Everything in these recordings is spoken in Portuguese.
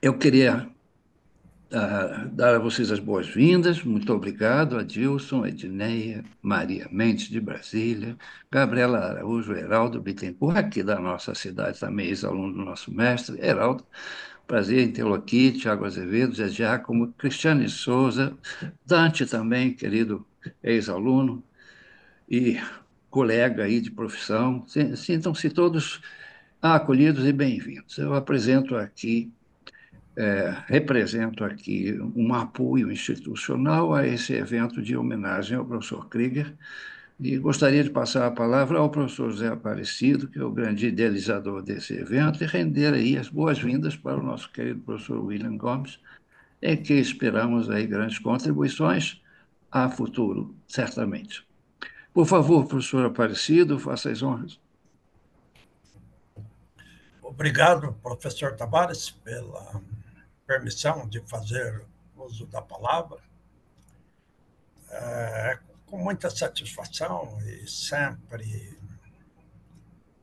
Eu queria dar a vocês as boas-vindas. Muito obrigado, Adilson, Edneia, Maria Mendes, de Brasília, Gabriela Araújo, Heraldo Bittencourt, aqui da nossa cidade, também ex-aluno do nosso mestre. Heraldo, prazer em tê-lo aqui. Tiago Azevedo, Zé Giacomo, Cristiane Souza, Dante também, querido ex-aluno e colega aí de profissão. Sintam-se todos acolhidos e bem-vindos. Eu apresento aqui represento aqui um apoio institucional a esse evento de homenagem ao professor Krieger e gostaria de passar a palavra ao professor José Aparecido, que é o grande idealizador desse evento, e render aí as boas-vindas para o nosso querido professor William Gomes, em que esperamos aí grandes contribuições a futuro, certamente. Por favor, professor Aparecido, faça as honras. Obrigado, professor Tavares, pela permissão de fazer uso da palavra. Com muita satisfação e sempre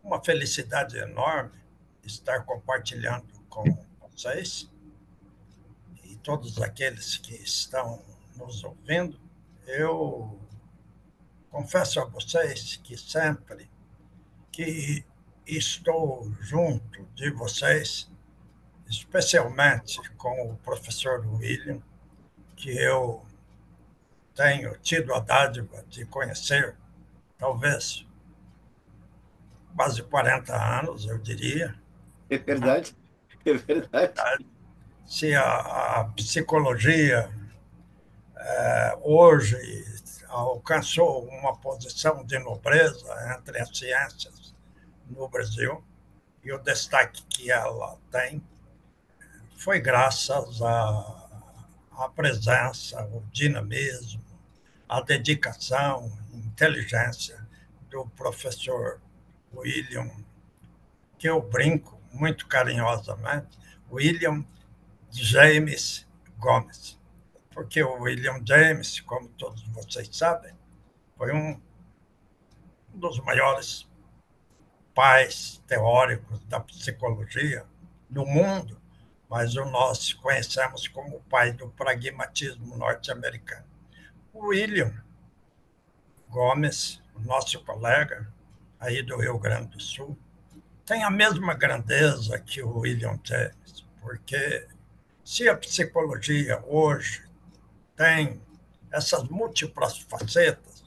uma felicidade enorme estar compartilhando com vocês e todos aqueles que estão nos ouvindo. Eu confesso a vocês que sempre que estou junto de vocês, especialmente com o professor William, que eu tenho tido a dádiva de conhecer, talvez quase 40 anos, eu diria. É verdade, é verdade. Se a psicologia hoje alcançou uma posição de nobreza entre as ciências no Brasil, e o destaque que ela tem foi graças à presença, ao dinamismo, à dedicação, inteligência do professor William, que eu brinco muito carinhosamente, William James Gomes, porque o William James, como todos vocês sabem, foi um dos maiores pais teóricos da psicologia no mundo, mas nós conhecemos como o pai do pragmatismo norte-americano. O William Gomes, o nosso colega aí do Rio Grande do Sul, tem a mesma grandeza que o William James, porque se a psicologia hoje tem essas múltiplas facetas,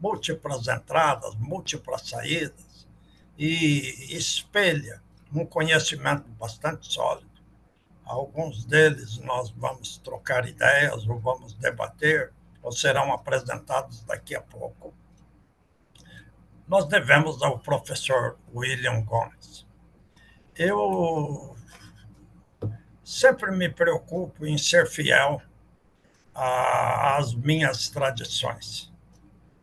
múltiplas entradas, múltiplas saídas, e espelha um conhecimento bastante sólido. Alguns deles nós vamos trocar ideias, ou vamos debater, ou serão apresentados daqui a pouco. Nós devemos ao professor William Gomes. Eu sempre me preocupo em ser fiel às minhas tradições.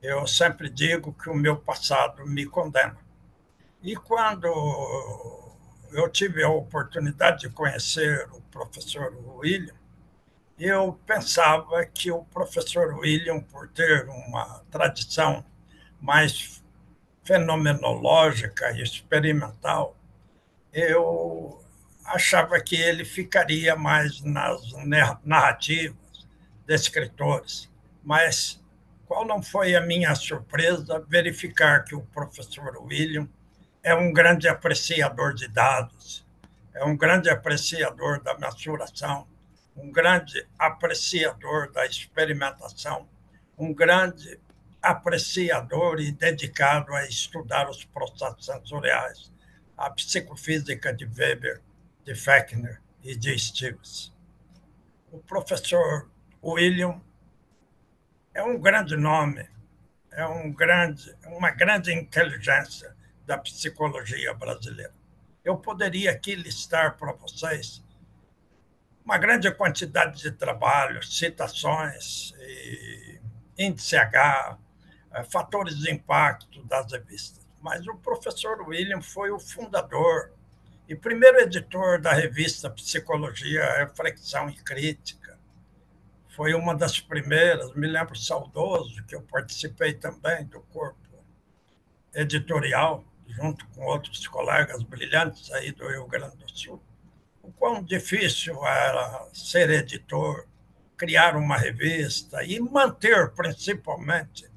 Eu sempre digo que o meu passado me condena. E quando eu tive a oportunidade de conhecer o professor William, eu pensava que o professor William, por ter uma tradição mais fenomenológica e experimental, eu achava que ele ficaria mais nas narrativas de escritores. Mas qual não foi a minha surpresa verificar que o professor William é um grande apreciador de dados, é um grande apreciador da mensuração, um grande apreciador da experimentação, um grande apreciador e dedicado a estudar os processos sensoriais, a psicofísica de Weber, de Fechner e de Stevens. O professor William é um grande nome, é uma grande inteligência da psicologia brasileira. Eu poderia aqui listar para vocês uma grande quantidade de trabalhos, citações, índice H, fatores de impacto das revistas. Mas o professor William foi o fundador e primeiro editor da revista Psicologia, Reflexão e Crítica. Foi uma das primeiras, me lembro saudoso, que eu participei também do corpo editorial, junto com outros colegas brilhantes aí do Rio Grande do Sul. o quão difícil era ser editor, criar uma revista e manter, principalmente,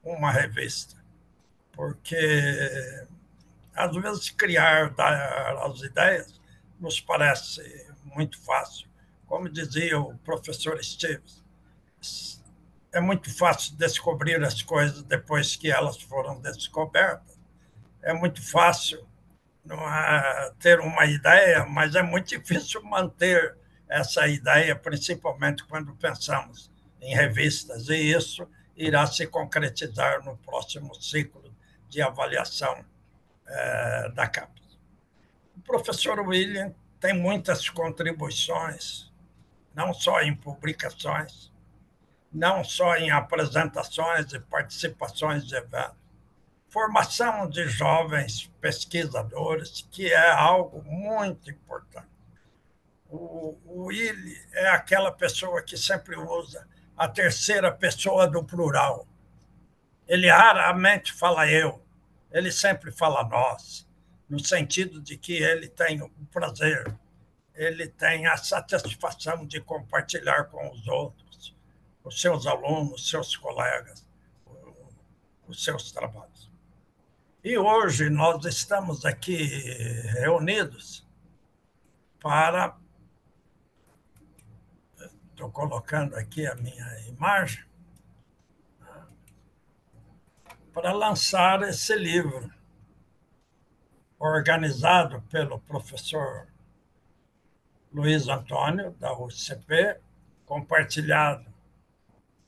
uma revista. Porque, às vezes, criar as ideias nos parece muito fácil. Como dizia o professor Esteves, é muito fácil descobrir as coisas depois que elas foram descobertas. É muito fácil ter uma ideia, mas é muito difícil manter essa ideia, principalmente quando pensamos em revistas, e isso irá se concretizar no próximo ciclo de avaliação da CAPES. O professor William tem muitas contribuições, não só em publicações, não só em apresentações e participações de eventos, formação de jovens pesquisadores, que é algo muito importante. O Willi é aquela pessoa que sempre usa a terceira pessoa do plural. Ele raramente fala eu, ele sempre fala nós, no sentido de que ele tem o prazer, ele tem a satisfação de compartilhar com os outros, os seus alunos, os seus colegas, os seus trabalhos. E hoje nós estamos aqui reunidos para. Estou colocando aqui a minha imagem para lançar esse livro, organizado pelo professor Luiz Antônio, da UCP, compartilhado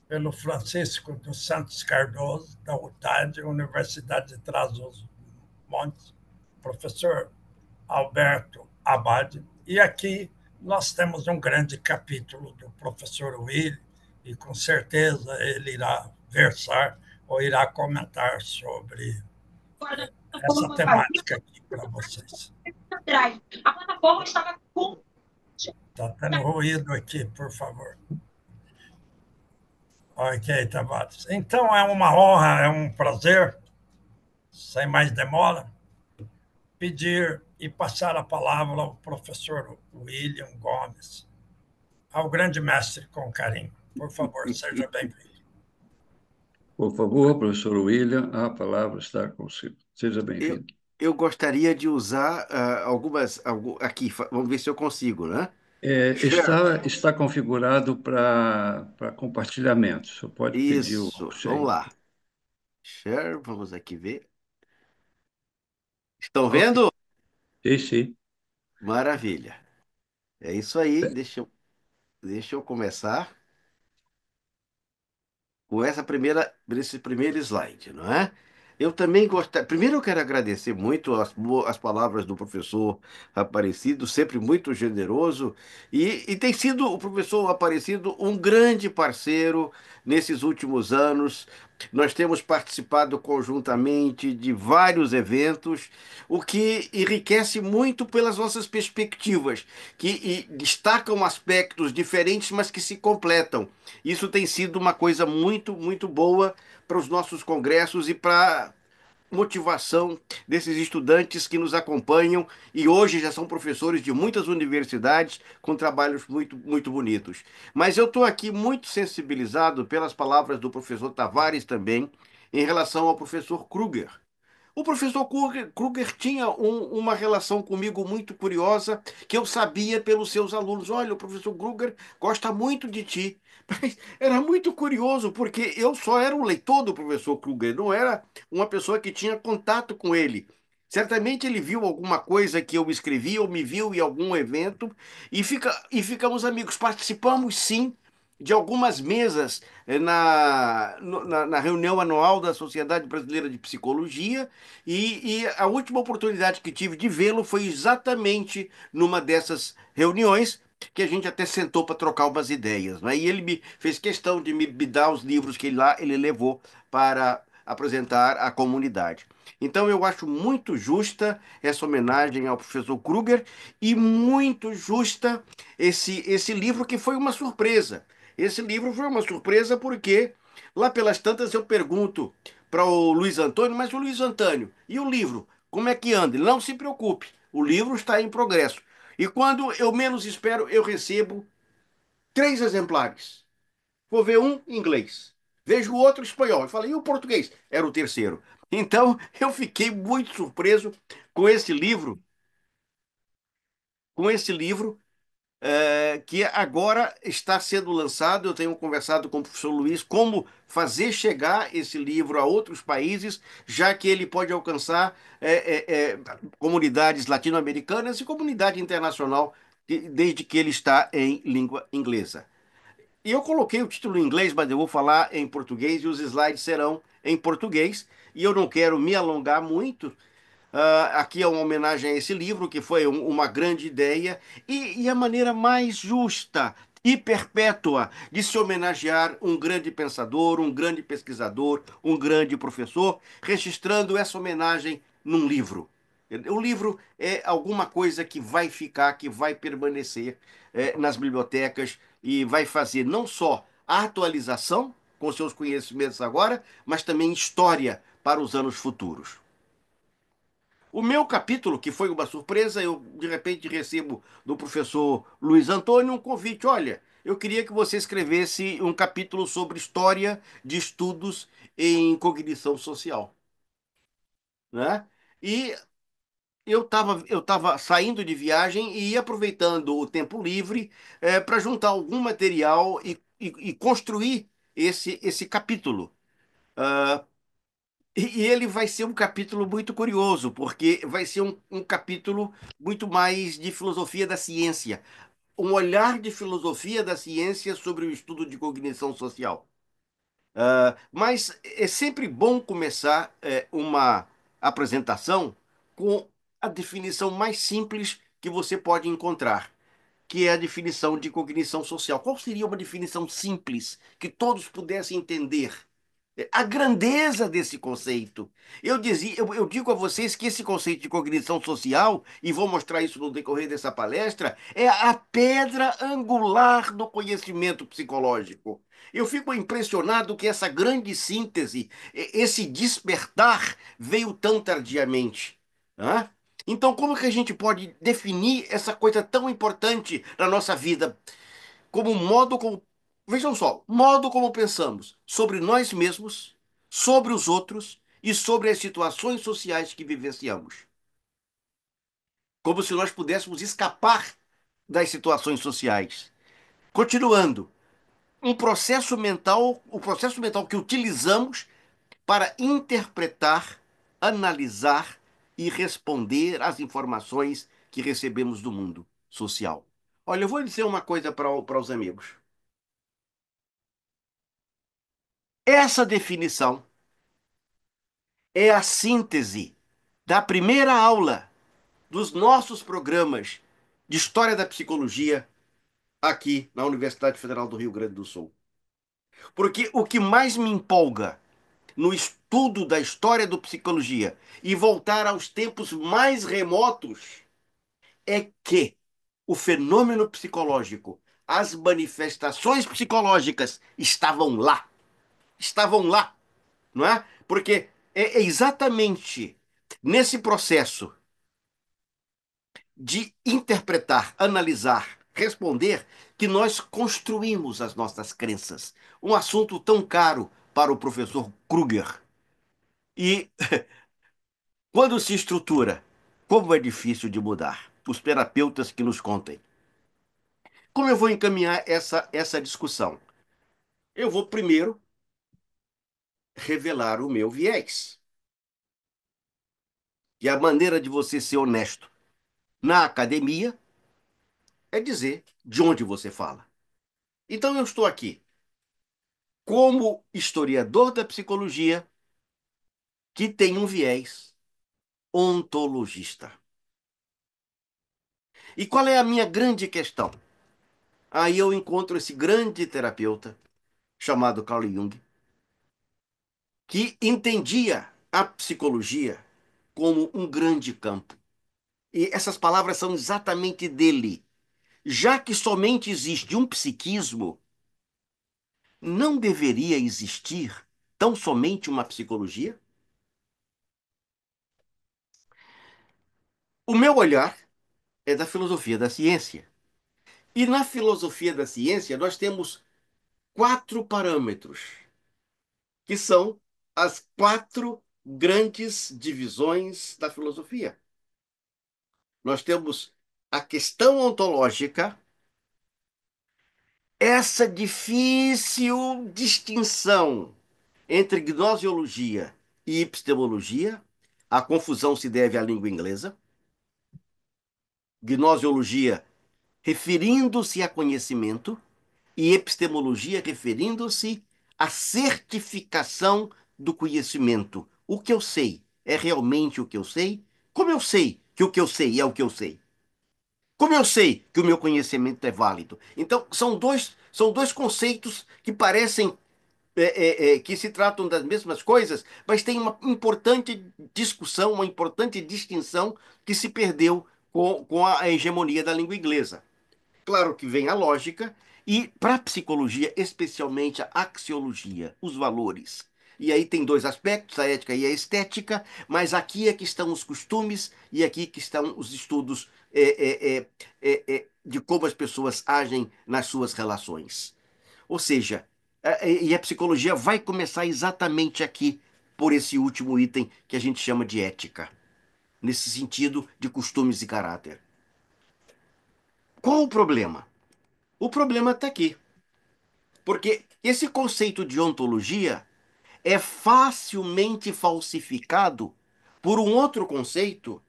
pelo Francisco dos Santos Cardoso, da UTAD, Universidade de Trás-os-Montes, professor Alberto Abad, e aqui nós temos um grande capítulo do professor Will, e com certeza ele irá versar ou irá comentar sobre essa temática aqui para vocês. A plataforma estava com. Está tendo ruído aqui, por favor. Ok, Tavares. Então é uma honra, é um prazer, sem mais demora, pedir e passar a palavra ao professor William Gomes, ao grande mestre com carinho. Por favor, seja bem-vindo. Por favor, professor William, a palavra está consigo. Seja bem-vindo. Eu gostaria de usar aqui, vamos ver se eu consigo, né? Está configurado para compartilhamento. Você pode pedir o Isso, share. vamos lá. Share, vamos aqui ver. Estão Ok. vendo? Sim, sim. Maravilha. É isso aí, deixa eu começar com esse primeiro slide, não é? Eu também gostaria. Primeiro, eu quero agradecer muito as palavras do professor Aparecido, sempre muito generoso, e tem sido o professor Aparecido um grande parceiro nesses últimos anos. Nós temos participado conjuntamente de vários eventos, o que enriquece muito pelas nossas perspectivas, que destacam aspectos diferentes, mas que se completam. Isso tem sido uma coisa muito, muito boa para os nossos congressos e para motivação desses estudantes que nos acompanham e hoje já são professores de muitas universidades com trabalhos muito, muito bonitos. Mas eu estou aqui muito sensibilizado pelas palavras do professor Tavares também em relação ao professor Kruger. O professor Kruger tinha uma relação comigo muito curiosa, que eu sabia pelos seus alunos. Olha, o professor Kruger gosta muito de ti. Mas era muito curioso, porque eu só era um leitor do professor Kruger, não era uma pessoa que tinha contato com ele. Certamente ele viu alguma coisa que eu escrevi, ou me viu em algum evento, e ficamos amigos. Participamos, sim, de algumas mesas na reunião anual da Sociedade Brasileira de Psicologia, e a última oportunidade que tive de vê-lo foi exatamente numa dessas reuniões, que a gente até sentou para trocar umas ideias, né? E ele me fez questão de me dar os livros que ele levou para apresentar à comunidade. Então eu acho muito justa essa homenagem ao professor Kruger e muito justa esse livro que foi uma surpresa. Esse livro foi uma surpresa porque lá pelas tantas eu pergunto para o Luiz Antônio, mas o Luiz Antônio, e o livro? Como é que anda? Ele não se preocupe, o livro está em progresso. E quando eu menos espero, eu recebo 3 exemplares. Vou ver um em inglês, vejo o outro em espanhol. Eu falei, e o português? Era o terceiro. Então, eu fiquei muito surpreso com esse livro, com esse livro, que agora está sendo lançado. Eu tenho conversado com o professor Luiz como fazer chegar esse livro a outros países, já que ele pode alcançar comunidades latino-americanas e comunidade internacional, desde que ele está em língua inglesa. E eu coloquei o título em inglês, mas eu vou falar em português e os slides serão em português. E eu não quero me alongar muito. Aqui é uma homenagem a esse livro, que foi uma grande ideia, e a maneira mais justa e perpétua de se homenagear um grande pensador, um grande pesquisador, um grande professor, registrando essa homenagem num livro. O livro é alguma coisa que vai ficar, que vai permanecer nas bibliotecas e vai fazer não só a atualização com seus conhecimentos agora, mas também história para os anos futuros. O meu capítulo, que foi uma surpresa, eu de repente recebo do professor Luiz Antônio um convite. Olha, eu queria que você escrevesse um capítulo sobre história de estudos em cognição social, né? E eu tava saindo de viagem e ia aproveitando o tempo livre para juntar algum material e construir esse capítulo. Ah, e ele vai ser um capítulo muito curioso, porque vai ser um capítulo muito mais de filosofia da ciência, um olhar de filosofia da ciência sobre o estudo de cognição social. Mas é sempre bom começar uma apresentação com a definição mais simples que você pode encontrar, que é a definição de cognição social. Qual seria uma definição simples que todos pudessem entender? A grandeza desse conceito. Eu digo a vocês que esse conceito de cognição social, e vou mostrar isso no decorrer dessa palestra, é a pedra angular do conhecimento psicológico. Eu fico impressionado que essa grande síntese, esse despertar, veio tão tardiamente. Hã? Então, como que a gente pode definir essa coisa tão importante na nossa vida como modo como, vejam só, modo como pensamos sobre nós mesmos, sobre os outros e sobre as situações sociais que vivenciamos. Como se nós pudéssemos escapar das situações sociais. Continuando, o processo mental que utilizamos para interpretar, analisar e responder às informações que recebemos do mundo social. Olha, eu vou dizer uma coisa para os amigos. Essa definição é a síntese da primeira aula dos nossos programas de História da Psicologia aqui na Universidade Federal do Rio Grande do Sul. Porque o que mais me empolga no estudo da história da psicologia e voltar aos tempos mais remotos é que o fenômeno psicológico, as manifestações psicológicas estavam lá, não é? Porque é exatamente nesse processo de interpretar, analisar, responder que nós construímos as nossas crenças. Um assunto tão caro para o professor Kruger. E quando se estrutura, como é difícil de mudar? Os terapeutas que nos contem. Como eu vou encaminhar essa discussão? Eu vou primeiro revelar o meu viés. E a maneira de você ser honesto na academia é dizer de onde você fala. Então eu estou aqui como historiador da psicologia que tem um viés ontologista. E qual é a minha grande questão? Aí eu encontro esse grande terapeuta chamado Carl Jung, que entendia a psicologia como um grande campo. E essas palavras são exatamente dele. Já que somente existe um psiquismo, não deveria existir tão somente uma psicologia? O meu olhar é da filosofia da ciência. E na filosofia da ciência, nós temos quatro parâmetros, que são as quatro grandes divisões da filosofia. Nós temos a questão ontológica, essa difícil distinção entre gnoseologia e epistemologia. A confusão se deve à língua inglesa. Gnoseologia referindo-se a conhecimento e epistemologia referindo-se à certificação do conhecimento. O que eu sei é realmente o que eu sei? Como eu sei que o que eu sei é o que eu sei? Como eu sei que o meu conhecimento é válido? Então, são dois conceitos que parecem que se tratam das mesmas coisas, mas tem uma importante discussão, uma importante distinção que se perdeu com a hegemonia da língua inglesa. Claro que vem a lógica e, para a psicologia, especialmente a axiologia, os valores. E aí tem dois aspectos, a ética e a estética, mas aqui é que estão os costumes e aqui que estão os estudos de como as pessoas agem nas suas relações. Ou seja, e a psicologia vai começar exatamente aqui, por esse último item que a gente chama de ética, nesse sentido de costumes e caráter. Qual o problema? O problema está aqui. Porque esse conceito de ontologia é facilmente falsificado por um outro conceito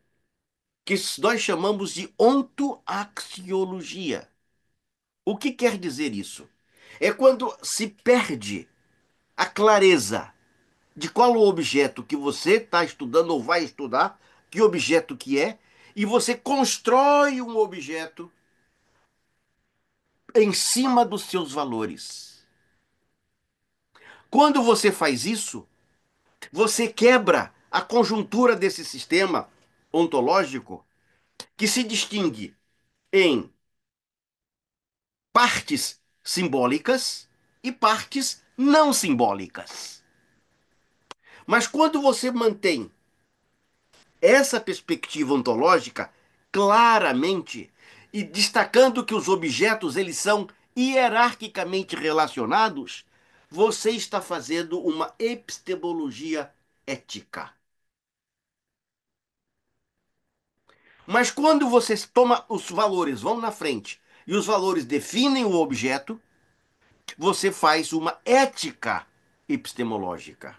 que nós chamamos de ontoaxiologia. O que quer dizer isso? É quando se perde a clareza de qual o objeto que você está estudando ou vai estudar, que objeto que é, e você constrói um objeto em cima dos seus valores. Quando você faz isso, você quebra a conjuntura desse sistema ontológico que se distingue em partes simbólicas e partes não simbólicas. Mas quando você mantém essa perspectiva ontológica claramente e destacando que os objetos eles são hierarquicamente relacionados, você está fazendo uma epistemologia ética. Mas quando você toma os valores, vão na frente, e os valores definem o objeto, você faz uma ética epistemológica.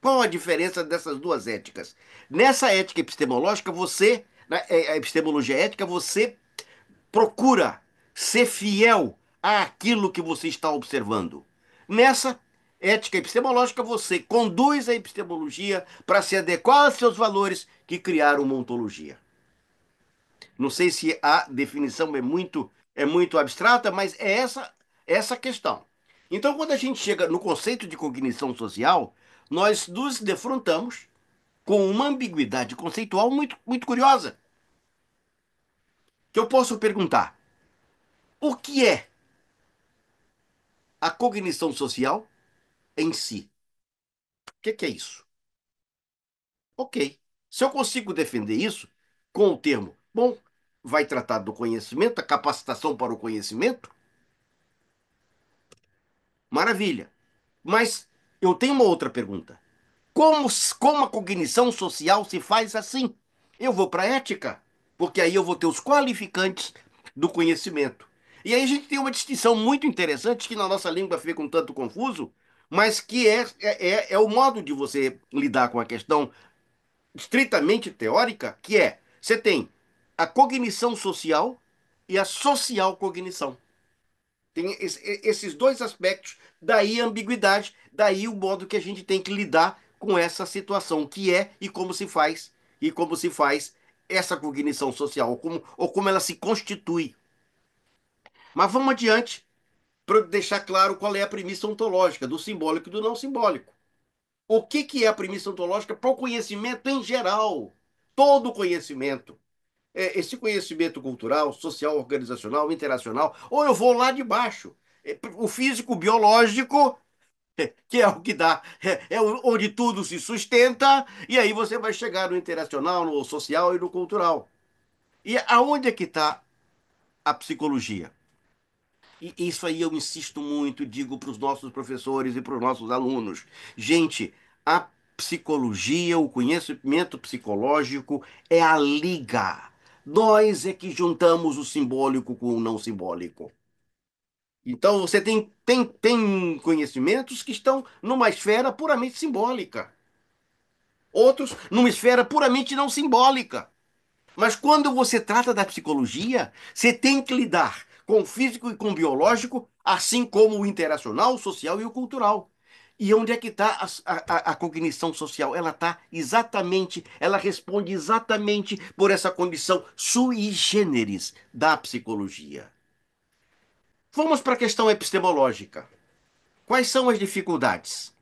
Qual a diferença dessas duas éticas? Nessa ética epistemológica, a epistemologia ética, você procura ser fiel àquilo que você está observando. Nessa ética epistemológica, você conduz a epistemologia para se adequar aos seus valores que criaram uma ontologia. Não sei se a definição é muito abstrata, mas é essa questão. Então, quando a gente chega no conceito de cognição social, nós nos defrontamos com uma ambiguidade conceitual muito, muito curiosa. Que eu posso perguntar: o que é a cognição social em si? O que é isso? Ok. Se eu consigo defender isso com o termo, bom, vai tratar do conhecimento, da capacitação para o conhecimento, maravilha. Mas eu tenho uma outra pergunta. Como a cognição social se faz assim? Eu vou para a ética, porque aí eu vou ter os qualificantes do conhecimento. E aí a gente tem uma distinção muito interessante que na nossa língua fica um tanto confuso, mas que é o modo de você lidar com a questão estritamente teórica, que é, você tem a cognição social e a social cognição. Tem esses dois aspectos, daí a ambiguidade, daí o modo que a gente tem que lidar com essa situação, que é e como se faz essa cognição social, ou como ela se constitui. Mas vamos adiante para deixar claro qual é a premissa ontológica do simbólico e do não simbólico. O que é a premissa ontológica para o conhecimento em geral? Todo conhecimento. Esse conhecimento cultural, social, organizacional, interacional, ou eu vou lá de baixo. O físico biológico, que é o que dá, onde tudo se sustenta, e aí você vai chegar no interacional, no social e no cultural. E aonde é que está a psicologia? E isso aí eu insisto muito, digo para os nossos professores e para os nossos alunos. Gente, a psicologia, o conhecimento psicológico é a liga. Nós é que juntamos o simbólico com o não simbólico. Então você tem conhecimentos que estão numa esfera puramente simbólica, outros numa esfera puramente não simbólica. Mas quando você trata da psicologia, você tem que lidar com o físico e com o biológico, assim como o interacional, o social e o cultural. E onde é que está a cognição social? Ela está exatamente, ela responde exatamente por essa condição sui generis da psicologia. Vamos para a questão epistemológica. Quais são as dificuldades?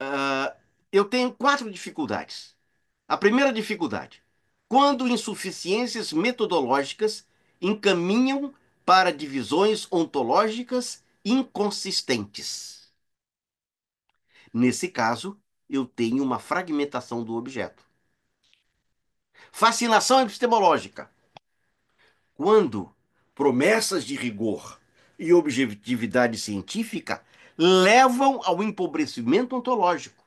Ah, eu tenho quatro dificuldades. A primeira dificuldade: quando insuficiências metodológicas encaminham para divisões ontológicas inconsistentes. Nesse caso, eu tenho uma fragmentação do objeto. Fascinação epistemológica: quando promessas de rigor e objetividade científica levam ao empobrecimento ontológico.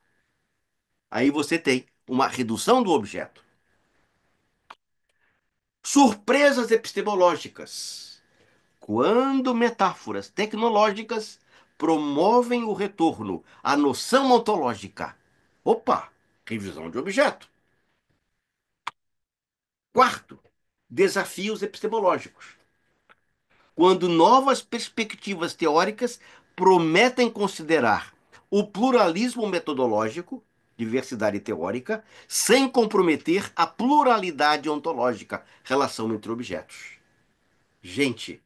Aí você tem uma redução do objeto. Surpresas epistemológicas: quando metáforas tecnológicas promovem o retorno à noção ontológica. Opa, revisão de objeto. Quarto, desafios epistemológicos: quando novas perspectivas teóricas prometem considerar o pluralismo metodológico, diversidade teórica, sem comprometer a pluralidade ontológica, relação entre objetos. Gente,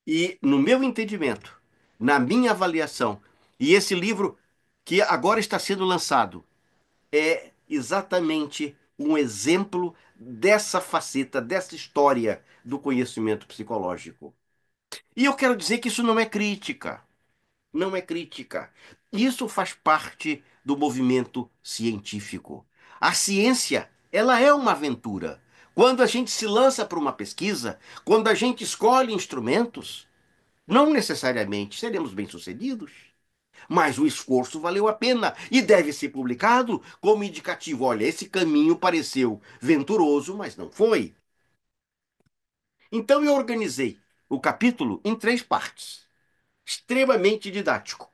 e no meu entendimento, na minha avaliação, e esse livro que agora está sendo lançado é exatamente um exemplo dessa faceta, dessa história do conhecimento psicológico. E eu quero dizer que isso não é crítica. Não é crítica. Isso faz parte do movimento científico. A ciência, ela é uma aventura. Quando a gente se lança para uma pesquisa, quando a gente escolhe instrumentos, não necessariamente seremos bem-sucedidos, mas o esforço valeu a pena e deve ser publicado como indicativo. Olha, esse caminho pareceu venturoso, mas não foi. Então eu organizei o capítulo em três partes, extremamente didático.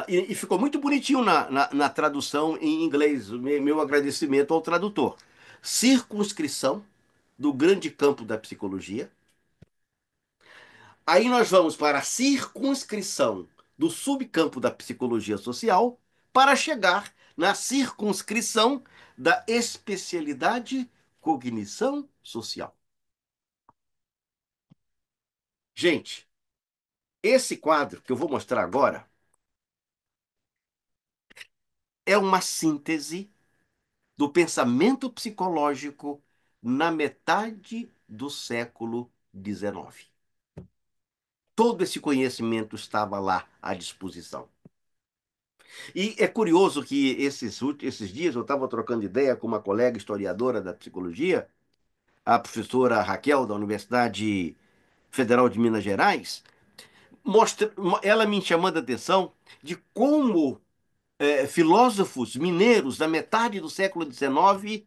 E ficou muito bonitinho na tradução em inglês. Meu agradecimento ao tradutor. Circunscrição do grande campo da psicologia. Aí nós vamos para a circunscrição do subcampo da psicologia social para chegar na circunscrição da especialidade cognição social. Gente, esse quadro que eu vou mostrar agora é uma síntese do pensamento psicológico na metade do século XIX. Todo esse conhecimento estava lá à disposição. E é curioso que esses dias eu estava trocando ideia com uma colega historiadora da psicologia, a professora Raquel, da Universidade Federal de Minas Gerais, ela me chamando a atenção de como filósofos mineiros da metade do século XIX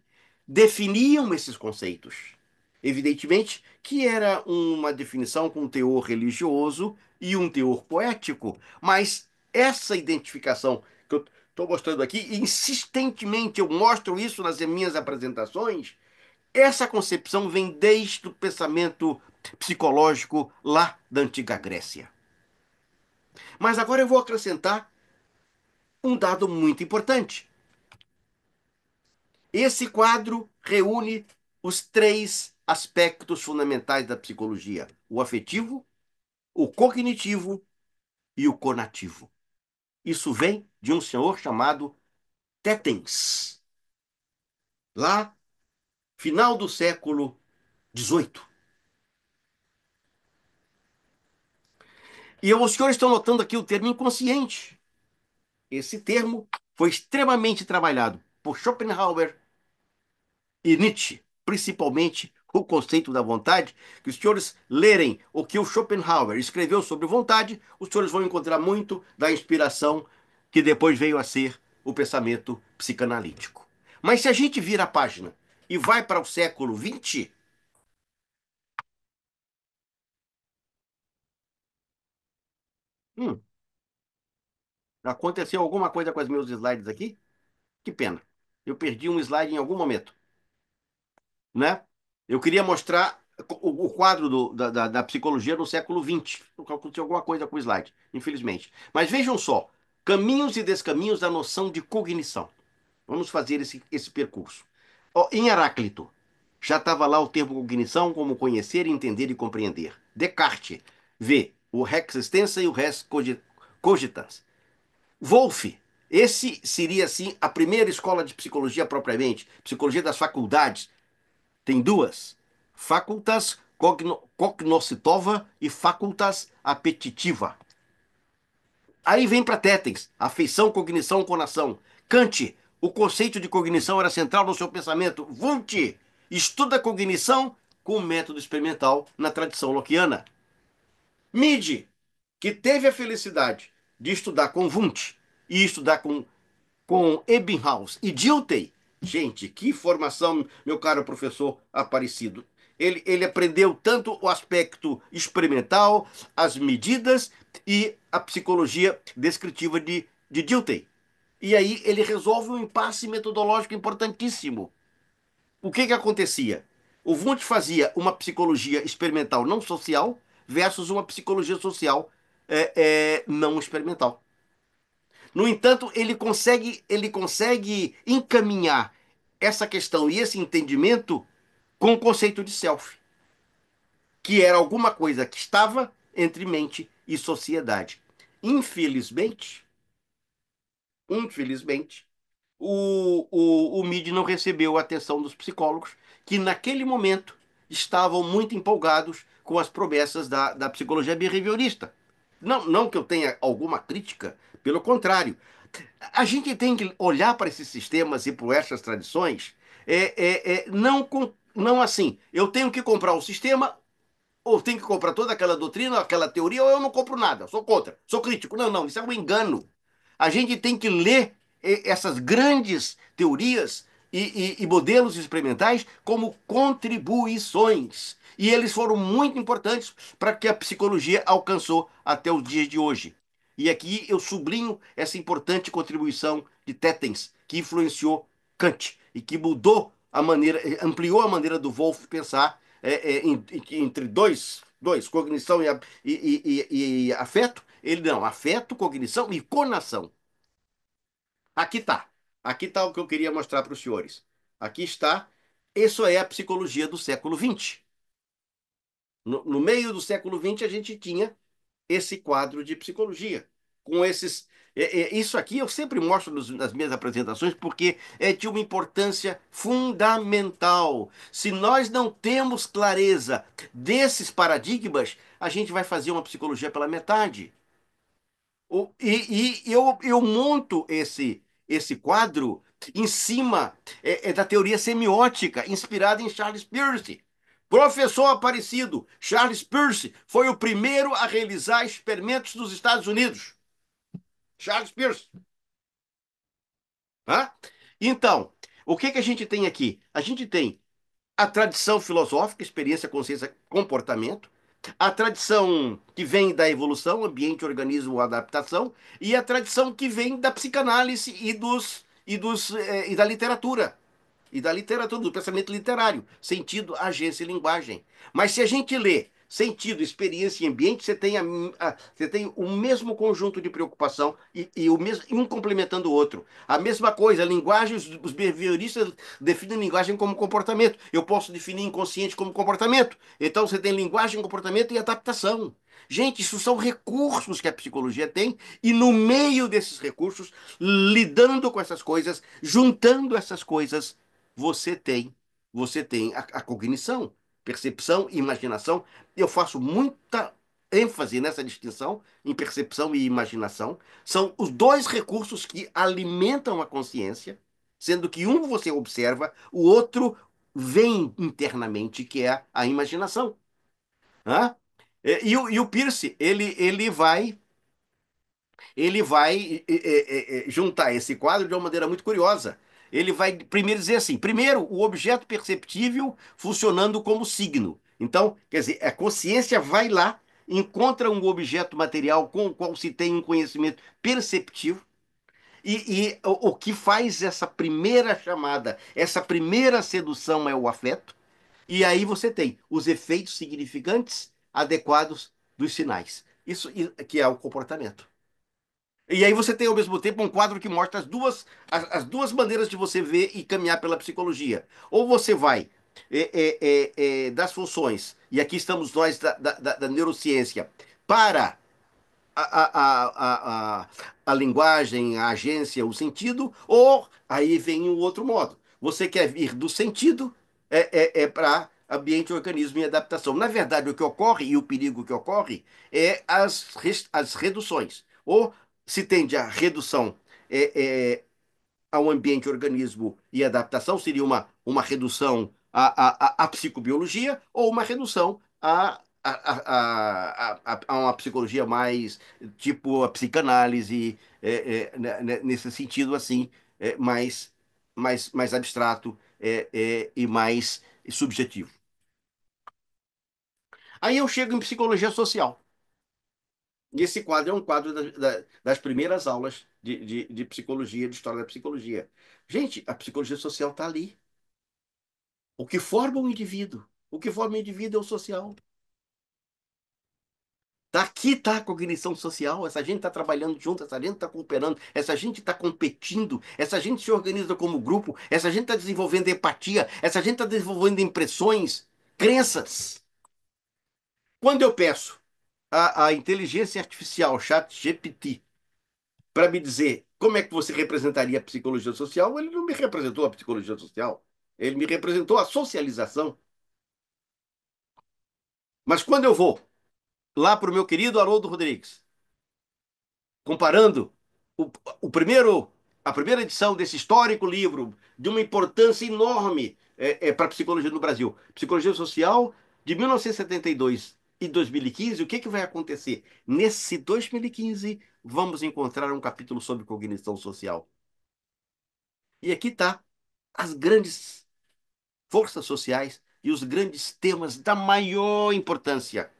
definiam esses conceitos. Evidentemente que era uma definição com um teor religioso e um teor poético, mas essa identificação que eu estou mostrando aqui, e insistentemente eu mostro isso nas minhas apresentações, essa concepção vem desde o pensamento psicológico lá da antiga Grécia. Mas agora eu vou acrescentar um dado muito importante. Esse quadro reúne os três aspectos fundamentais da psicologia: o afetivo, o cognitivo e o conativo. Isso vem de um senhor chamado Tetens, lá final do século XVIII. E os senhores estão notando aqui o termo inconsciente. Esse termo foi extremamente trabalhado por Schopenhauer e Nietzsche, principalmente o conceito da vontade, que os senhores lerem o que o Schopenhauer escreveu sobre vontade, os senhores vão encontrar muito da inspiração que depois veio a ser o pensamento psicanalítico. Mas se a gente vira a página e vai para o século XX, hum, aconteceu alguma coisa com os meus slides aqui? Que pena. Eu perdi um slide em algum momento, né? Eu queria mostrar o quadro da psicologia no século XX. Aconteceu alguma coisa com o slide, infelizmente. Mas vejam só, caminhos e descaminhos da noção de cognição. Vamos fazer esse percurso. Ó, em Heráclito, já estava lá o termo cognição como conhecer, entender e compreender. Descartes vê o rex extensa e o res cogitans. Wolff, esse seria assim a primeira escola de psicologia propriamente, psicologia das faculdades. Tem duas: facultas cognoscitova e facultas apetitiva. Aí vem para Tétens, afeição, cognição, conação. Kant, o conceito de cognição era central no seu pensamento. Wundt, estuda a cognição com o método experimental na tradição lockeana. Mead, que teve a felicidade de estudar com Wundt e estudar com Ebbinghaus e Dilthey. Gente, que formação, meu caro professor Aparecido. Ele aprendeu tanto o aspecto experimental, as medidas e a psicologia descritiva de Dilthey. E aí ele resolve um impasse metodológico importantíssimo. O que acontecia? O Wundt fazia uma psicologia experimental não social versus uma psicologia social não experimental. No entanto, ele consegue encaminhar essa questão e esse entendimento com o conceito de self, que era alguma coisa que estava entre mente e sociedade. Infelizmente, infelizmente, o MID não recebeu a atenção dos psicólogos, que naquele momento estavam muito empolgados com as promessas da psicologia behaviorista. Não, não que eu tenha alguma crítica, pelo contrário. A gente tem que olhar para esses sistemas e para essas tradições, não assim, eu tenho que comprar o sistema, ou tenho que comprar toda aquela doutrina, aquela teoria, ou eu não compro nada, sou contra, sou crítico. Não, não, isso é um engano. A gente tem que ler essas grandes teorias e modelos experimentais como contribuições. E eles foram muito importantes para que a psicologia alcançou até os dias de hoje. E aqui eu sublinho essa importante contribuição de Tétens, que influenciou Kant e que mudou a maneira, ampliou a maneira do Wolff pensar entre dois, cognição e afeto. Ele não, afeto, cognição e conação. Aqui está. Aqui está o que eu queria mostrar para os senhores. Aqui está. Isso é a psicologia do século XX. No meio do século XX, a gente tinha esse quadro de psicologia, com esses. Isso aqui eu sempre mostro nas minhas apresentações porque é de uma importância fundamental. Se nós não temos clareza desses paradigmas, a gente vai fazer uma psicologia pela metade. Eu monto esse quadro em cima da teoria semiótica, inspirada em Charles Peirce. Professor Aparecido, Charles Peirce foi o primeiro a realizar experimentos nos Estados Unidos. Charles Peirce. Tá? Então, o que a gente tem aqui? A gente tem a tradição filosófica, experiência, consciência, comportamento, a tradição que vem da evolução, ambiente, organismo, adaptação, e a tradição que vem da psicanálise e da literatura. E da literatura, do pensamento literário, sentido, agência e linguagem. Mas se a gente lê sentido, experiência e ambiente, você tem o mesmo conjunto de preocupação e um complementando o outro. A mesma coisa, a linguagem, os behavioristas definem linguagem como comportamento. Eu posso definir inconsciente como comportamento. Então você tem linguagem, comportamento e adaptação. Gente, isso são recursos que a psicologia tem, e no meio desses recursos, lidando com essas coisas, juntando essas coisas, você tem, você tem a cognição, percepção, imaginação. Eu faço muita ênfase nessa distinção em percepção e imaginação. São os dois recursos que alimentam a consciência, sendo que um você observa, o outro vem internamente, que é a imaginação. Né? E o Peirce, ele vai juntar esse quadro de uma maneira muito curiosa. Ele vai primeiro dizer assim: primeiro, o objeto perceptível funcionando como signo. Então, quer dizer, a consciência vai lá, encontra um objeto material com o qual se tem um conhecimento perceptivo, e o que faz essa primeira chamada, essa primeira sedução é o afeto, e aí você tem os efeitos significantes adequados dos sinais. Isso que é o comportamento. E aí você tem ao mesmo tempo um quadro que mostra as duas maneiras de você ver e caminhar pela psicologia. Ou você vai das funções, e aqui estamos nós da neurociência, para a, a, a, a, a linguagem, a agência, o sentido, ou aí vem o outro modo. Você quer vir do sentido para ambiente, organismo e adaptação. Na verdade, o que ocorre e o perigo que ocorre é as reduções. Ou se tende à redução ao ambiente, organismo e adaptação, seria uma redução à psicobiologia ou uma redução a uma psicologia mais tipo a psicanálise, nesse sentido assim, mais abstrato e mais subjetivo. Aí eu chego em psicologia social. E esse quadro é um quadro das primeiras aulas de psicologia, de história da psicologia. Gente, a psicologia social está ali. O que forma o indivíduo? O que forma o indivíduo é o social. Aqui está a cognição social. Essa gente está trabalhando junto, essa gente está cooperando, essa gente está competindo, essa gente se organiza como grupo, essa gente está desenvolvendo empatia, essa gente está desenvolvendo impressões, crenças. Quando eu peço a inteligência artificial, chat GPT, para me dizer como é que você representaria a psicologia social, ele não me representou a psicologia social. Ele me representou a socialização. Mas quando eu vou lá para o meu querido Haroldo Rodrigues, comparando o, o primeiro, a primeira edição desse histórico livro, de uma importância enorme para a psicologia no Brasil, Psicologia Social, de 1972 e 2015, o que, que vai acontecer? Nesse 2015, vamos encontrar um capítulo sobre cognição social. E aqui está as grandes forças sociais e os grandes temas da maior importância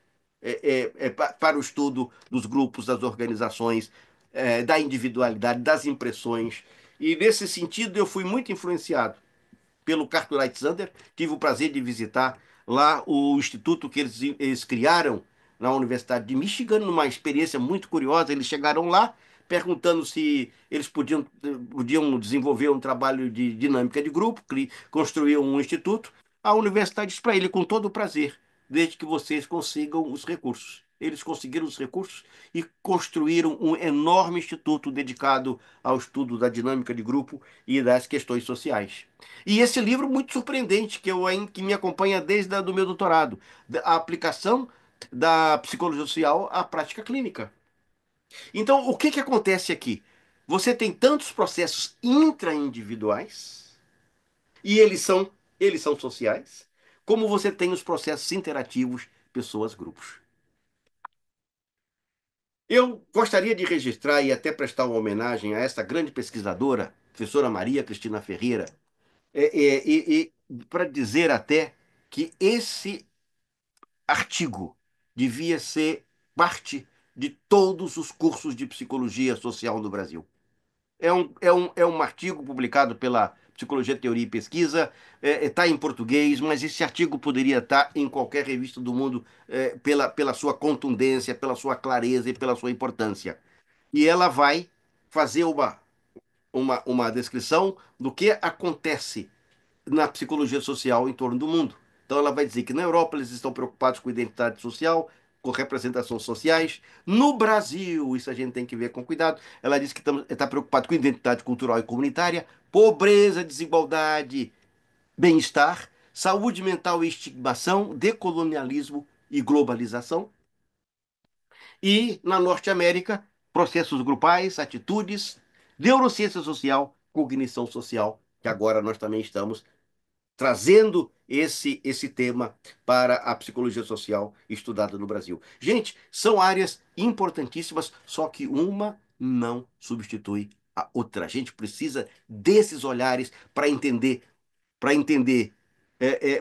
para o estudo dos grupos, das organizações, da individualidade, das impressões. E nesse sentido eu fui muito influenciado pelo Cartwright Sander. Tive o prazer de visitar lá o instituto que eles criaram na Universidade de Michigan, numa experiência muito curiosa. Eles chegaram lá perguntando se eles podiam desenvolver um trabalho de dinâmica de grupo, construir um instituto. A universidade disse para ele, com todo o prazer, desde que vocês consigam os recursos. Eles conseguiram os recursos e construíram um enorme instituto dedicado ao estudo da dinâmica de grupo e das questões sociais. E esse livro muito surpreendente, que me acompanha desde o meu doutorado, a aplicação da psicologia social à prática clínica. Então, o que que acontece aqui? Você tem tantos processos intraindividuais, e eles são sociais, como você tem os processos interativos, pessoas, grupos. Eu gostaria de registrar e até prestar uma homenagem a essa grande pesquisadora, professora Maria Cristina Ferreira, para dizer até que esse artigo devia ser parte de todos os cursos de psicologia social no Brasil. É um artigo publicado pela Psicologia, Teoria e Pesquisa, está em português, mas esse artigo poderia estar em qualquer revista do mundo pela sua contundência, pela sua clareza e pela sua importância. E ela vai fazer uma descrição do que acontece na psicologia social em torno do mundo. Então ela vai dizer que na Europa eles estão preocupados com identidade social, com representações sociais. No Brasil, isso a gente tem que ver com cuidado. Ela diz que está preocupado com identidade cultural e comunitária, pobreza, desigualdade, bem-estar, saúde mental e estigmação, decolonialismo e globalização. E na Norte América, processos grupais, atitudes, neurociência social, cognição social, que agora nós também estamos trazendo esse tema para a psicologia social estudada no Brasil. Gente, são áreas importantíssimas, só que uma não substitui a outra. A gente precisa desses olhares para entender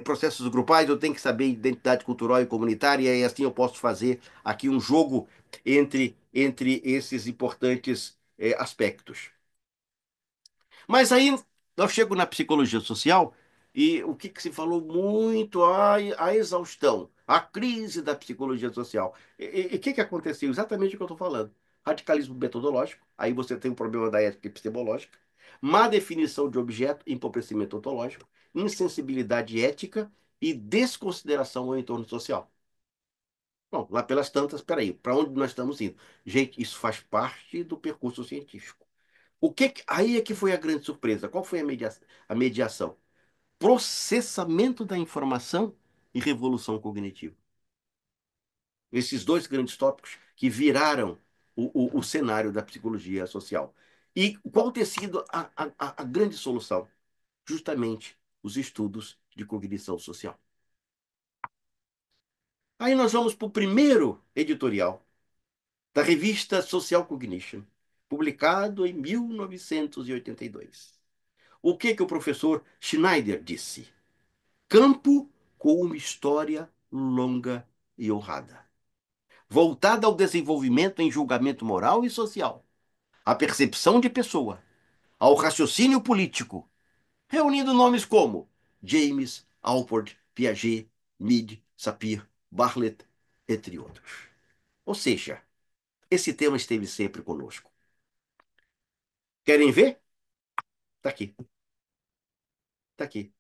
processos grupais, eu tenho que saber identidade cultural e comunitária, e assim eu posso fazer aqui um jogo entre esses importantes aspectos. Mas aí eu chego na psicologia social e o que, que se falou muito, a exaustão, a crise da psicologia social. E o que, que aconteceu? Exatamente o que eu estou falando. Radicalismo metodológico, aí você tem o problema da ética epistemológica, má definição de objeto, empobrecimento ontológico, insensibilidade ética e desconsideração ao entorno social. Bom, lá pelas tantas, peraí, para onde nós estamos indo? Gente, isso faz parte do percurso científico. Aí é que foi a grande surpresa. Qual foi a mediação? Processamento da informação e revolução cognitiva. Esses dois grandes tópicos que viraram o cenário da psicologia social. E qual ter sido a grande solução? Justamente os estudos de cognição social. Aí nós vamos para o primeiro editorial da revista Social Cognition, publicado em 1982. O que o professor Schneider disse? Campo com uma história longa e honrada, voltada ao desenvolvimento em julgamento moral e social, à percepção de pessoa, ao raciocínio político, reunindo nomes como James, Alport, Piaget, Mead, Sapir, Bartlett, entre outros. Ou seja, esse tema esteve sempre conosco. Querem ver? Está aqui. Está aqui.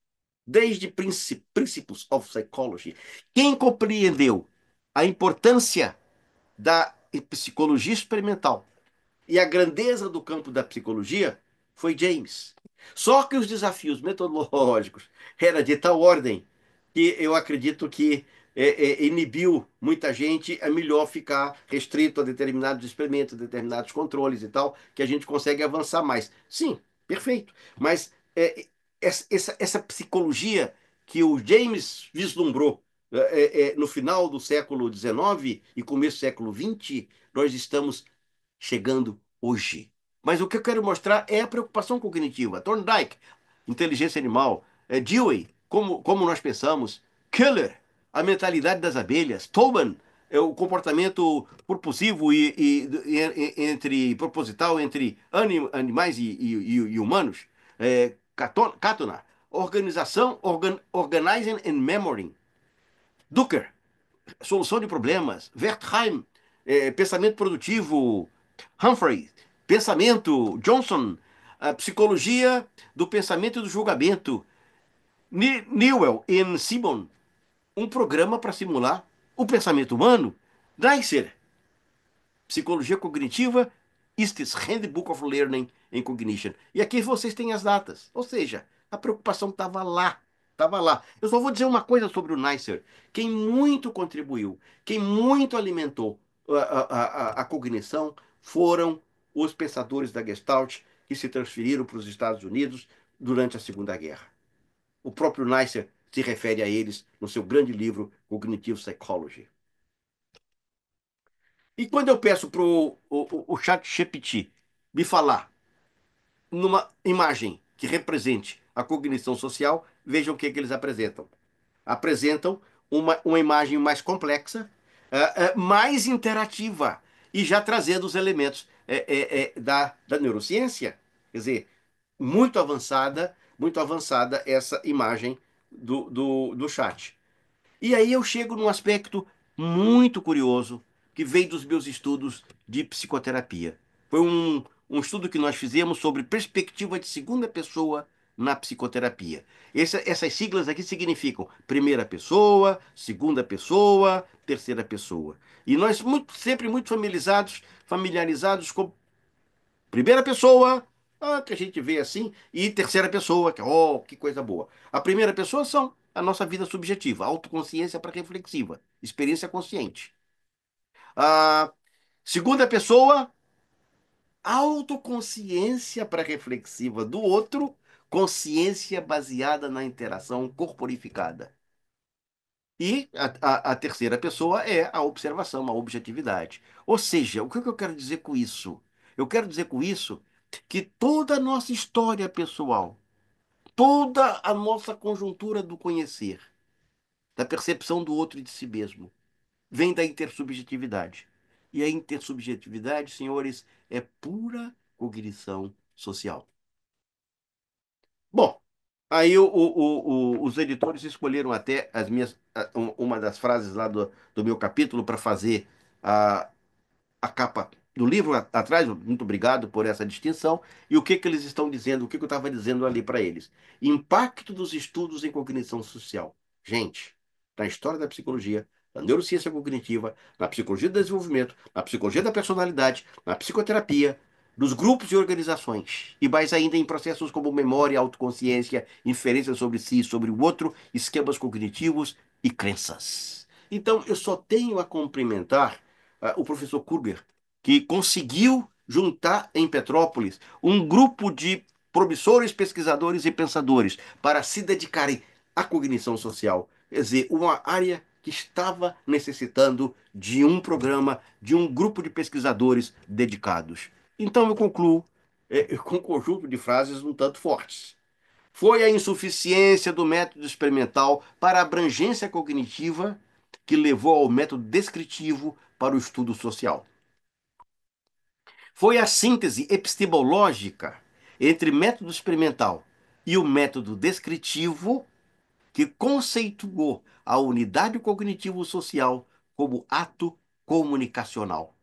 Desde Principles of Psychology. Quem compreendeu a importância da psicologia experimental e a grandeza do campo da psicologia foi James. Só que os desafios metodológicos eram de tal ordem que eu acredito que inibiu muita gente. É melhor ficar restrito a determinados experimentos, determinados controles e tal, que a gente consegue avançar mais. Sim, perfeito. Mas essa psicologia que o James vislumbrou no final do século XIX e começo do século XX, nós estamos chegando hoje. Mas o que eu quero mostrar é a preocupação cognitiva. Thorndike, inteligência animal. Dewey, como nós pensamos. Keller, a mentalidade das abelhas. Tolman, o comportamento propulsivo entre proposital entre animais e humanos. Katona, organizing and memory. Ducker, solução de problemas. Wertheim, pensamento produtivo. Humphrey, pensamento. Johnson, a psicologia do pensamento e do julgamento. Newell e Simon, um programa para simular o pensamento humano. Neisser, psicologia cognitiva. Estes Handbook of Learning and Cognition. E aqui vocês têm as datas. Ou seja, a preocupação estava lá. Estava lá. Eu só vou dizer uma coisa sobre o Neisser. Quem muito contribuiu, quem muito alimentou a cognição foram os pensadores da Gestalt que se transferiram para os Estados Unidos durante a Segunda Guerra. O próprio Neisser se refere a eles no seu grande livro Cognitive Psychology. E quando eu peço para o ChatGPT me falar numa imagem que represente a cognição social, vejam o que eles apresentam. Apresentam uma imagem mais complexa, mais interativa, e já trazendo os elementos da neurociência. Quer dizer, muito avançada essa imagem do chat. E aí eu chego num aspecto muito curioso que veio dos meus estudos de psicoterapia. Foi um estudo que nós fizemos sobre perspectiva de segunda pessoa na psicoterapia. Essas siglas aqui significam primeira pessoa, segunda pessoa, terceira pessoa. E nós sempre muito familiarizados com primeira pessoa, que a gente vê assim, e terceira pessoa, que coisa boa. A primeira pessoa são a nossa vida subjetiva, autoconsciência para reflexiva, experiência consciente. A segunda pessoa, autoconsciência pré-reflexiva do outro, consciência baseada na interação corporificada. E a terceira pessoa é a observação, a objetividade. Ou seja, o que eu quero dizer com isso? Eu quero dizer com isso que toda a nossa história pessoal, toda a nossa conjuntura do conhecer, da percepção do outro e de si mesmo, vem da intersubjetividade. E a intersubjetividade, senhores, é pura cognição social. Bom, aí os editores escolheram até uma das frases lá do meu capítulo para fazer a, a capa do livro atrás. Muito obrigado por essa distinção. E o que que eles estão dizendo? O que que eu estava dizendo ali para eles? Impacto dos estudos em cognição social. Gente, na história da psicologia, na neurociência cognitiva, na psicologia do desenvolvimento, na psicologia da personalidade, na psicoterapia, dos grupos e organizações, e mais ainda em processos como memória, autoconsciência, inferência sobre si e sobre o outro, esquemas cognitivos e crenças. Então, eu só tenho a cumprimentar o professor Kurger, que conseguiu juntar em Petrópolis um grupo de promissores, pesquisadores e pensadores para se dedicarem à cognição social. Quer dizer, uma área que estava necessitando de um programa, de um grupo de pesquisadores dedicados. Então eu concluo com um conjunto de frases um tanto fortes. Foi a insuficiência do método experimental para a abrangência cognitiva que levou ao método descritivo para o estudo social. Foi a síntese epistemológica entre método experimental e o método descritivo que conceituou a unidade cognitivo-social como ato comunicacional.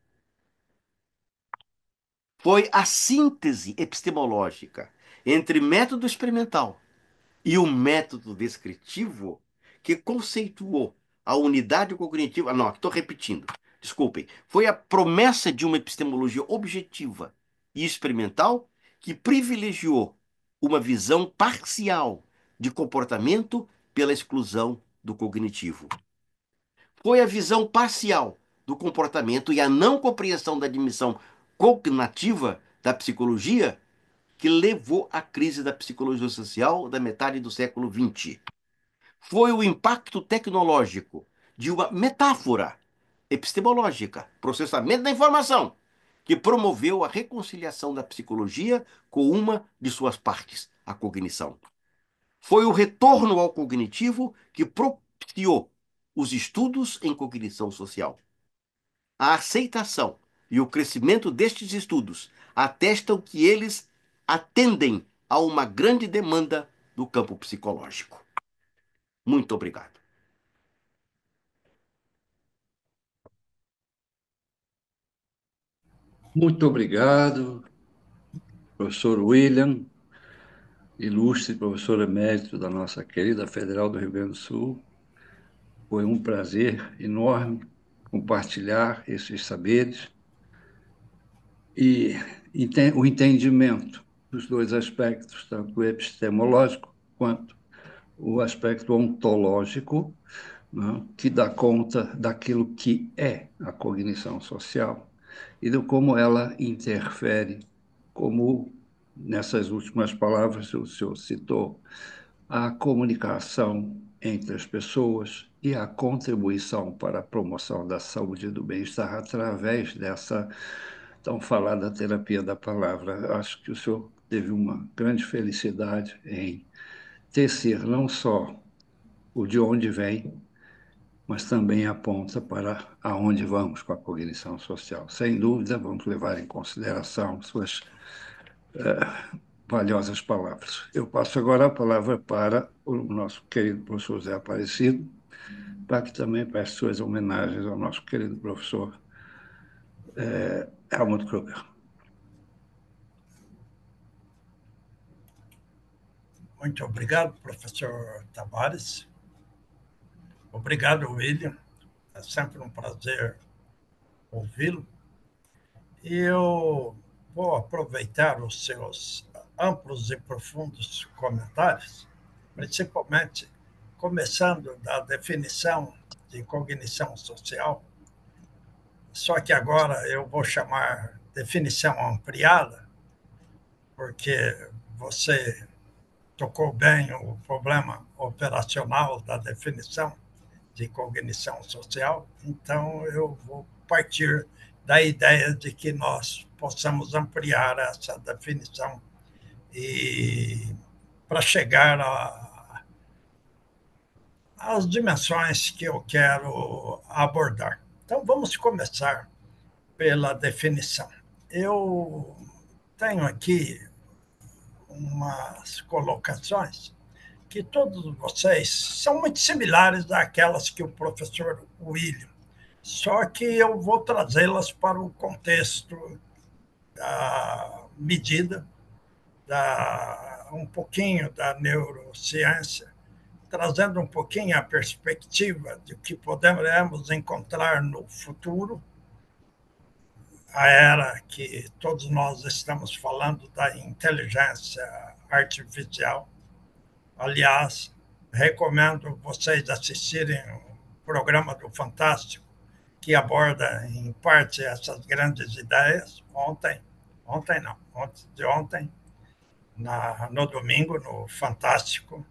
Foi a síntese epistemológica entre método experimental e o método descritivo que conceituou a unidade cognitiva. Não, estou repetindo. Desculpem. Foi a promessa de uma epistemologia objetiva e experimental que privilegiou uma visão parcial de comportamento pela exclusão do cognitivo. Foi a visão parcial do comportamento e a não compreensão da dimensão cognitiva da psicologia que levou à crise da psicologia social da metade do século XX. Foi o impacto tecnológico de uma metáfora epistemológica, processamento da informação, que promoveu a reconciliação da psicologia com uma de suas partes, a cognição. Foi o retorno ao cognitivo que propiciou os estudos em cognição social. A aceitação e o crescimento destes estudos atestam que eles atendem a uma grande demanda do campo psicológico. Muito obrigado. Muito obrigado, professor William, ilustre professor emérito da nossa querida Federal do Rio Grande do Sul. Foi um prazer enorme compartilhar esses saberes e o entendimento dos dois aspectos, tanto o epistemológico quanto o aspecto ontológico, né, que dá conta daquilo que é a cognição social e de como ela interfere, como nessas últimas palavras o senhor citou, a comunicação entre as pessoas e a contribuição para a promoção da saúde e do bem-estar através dessa tão falada terapia da palavra. Acho que o senhor teve uma grande felicidade em tecer não só o de onde vem, mas também aponta para aonde vamos com a cognição social. Sem dúvida, vamos levar em consideração suas valiosas palavras. Eu passo agora a palavra para o nosso querido professor José Aparecido, para que também preste suas homenagens ao nosso querido professor Helmut Kruger. Muito obrigado, professor Tavares. Obrigado, William. É sempre um prazer ouvi-lo. E eu vou aproveitar os seus amplos e profundos comentários, principalmente começando da definição de cognição social, só que agora eu vou chamar definição ampliada, porque você tocou bem o problema operacional da definição de cognição social, então eu vou partir da ideia de que nós possamos ampliar essa definição e para chegar às dimensões que eu quero abordar. Então, vamos começar pela definição. Eu tenho aqui umas colocações que todos vocês são muito similares àquelas que o professor William, só que eu vou trazê-las para o contexto da medida, um pouquinho da neurociência, trazendo um pouquinho a perspectiva de que podemos encontrar no futuro, a era que todos nós estamos falando da inteligência artificial. Aliás, recomendo vocês assistirem o programa do Fantástico, que aborda, em parte, essas grandes ideias. Antes de ontem, no domingo, no Fantástico,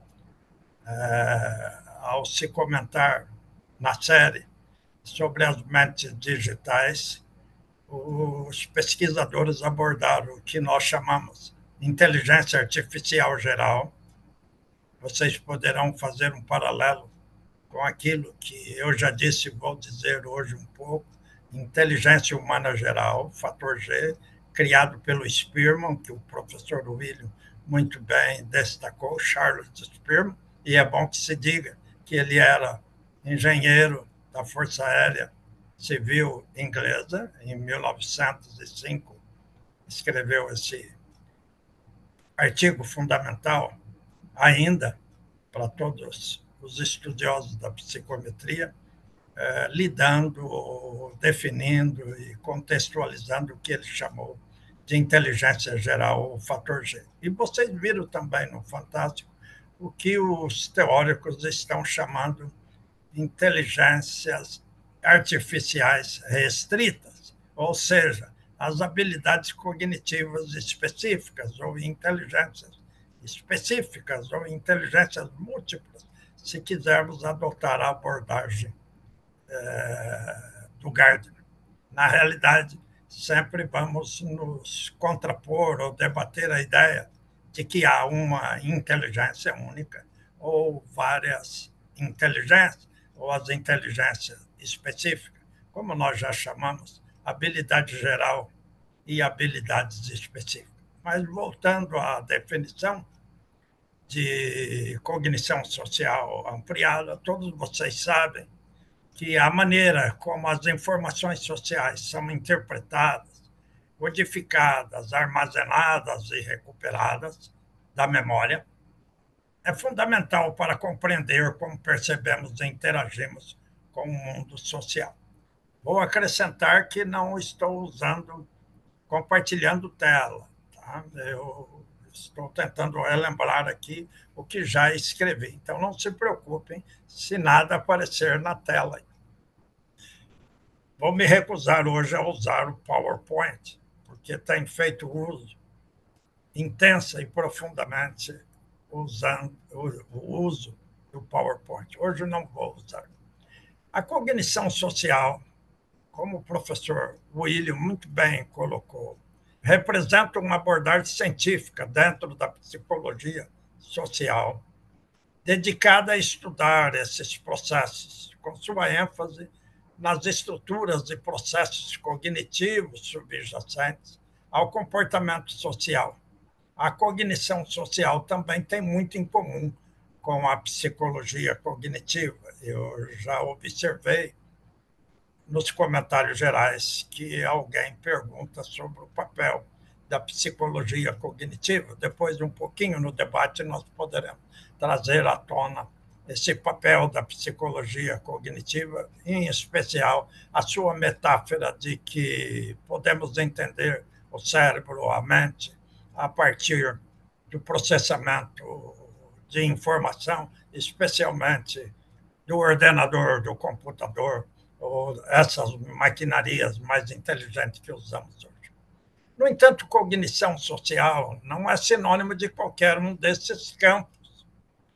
ao se comentar na série sobre as mentes digitais, os pesquisadores abordaram o que nós chamamos de inteligência artificial geral. Vocês poderão fazer um paralelo com aquilo que eu já disse e vou dizer hoje um pouco, inteligência humana geral, fator G, criado pelo Spearman, que o professor William muito bem destacou, Charles Spearman, e é bom que se diga que ele era engenheiro da Força Aérea Civil Inglesa, em 1905, escreveu esse artigo fundamental ainda para todos os estudiosos da psicometria, lidando, definindo e contextualizando o que ele chamou de inteligência geral, o fator G. E vocês viram também no Fantástico o que os teóricos estão chamando de inteligências artificiais restritas, ou seja, as habilidades cognitivas específicas ou inteligências específicas ou inteligências múltiplas, se quisermos adotar a abordagem do Gardner. Na realidade, sempre vamos nos contrapor ou debater a ideia de que há uma inteligência única ou várias inteligências, ou as inteligências específicas, como nós já chamamos, habilidade geral e habilidades específicas. Mas voltando à definição de cognição social ampliada, todos vocês sabem que a maneira como as informações sociais são interpretadas, codificadas, armazenadas e recuperadas da memória é fundamental para compreender como percebemos e interagimos com o mundo social. Vou acrescentar que não estou compartilhando tela. Tá? Eu estou tentando relembrar aqui o que já escrevi. Então, não se preocupem se nada aparecer na tela. Vou me recusar hoje a usar o PowerPoint, porque tenho feito uso intensa e profundamente usando o uso do PowerPoint. Hoje não vou usar. A cognição social, como o professor William muito bem colocou, representa uma abordagem científica dentro da psicologia social, dedicada a estudar esses processos, com sua ênfase nas estruturas e processos cognitivos subjacentes ao comportamento social. A cognição social também tem muito em comum com a psicologia cognitiva. Eu já observei nos comentários gerais que alguém pergunta sobre o papel da psicologia cognitiva. Depois, um pouquinho no debate, nós poderemos trazer à tona esse papel da psicologia cognitiva, em especial a sua metáfora de que podemos entender o cérebro, a mente, a partir do processamento de informação, especialmente do ordenador, do computador, ou essas maquinarias mais inteligentes que usamos hoje. No entanto, cognição social não é sinônimo de qualquer um desses campos.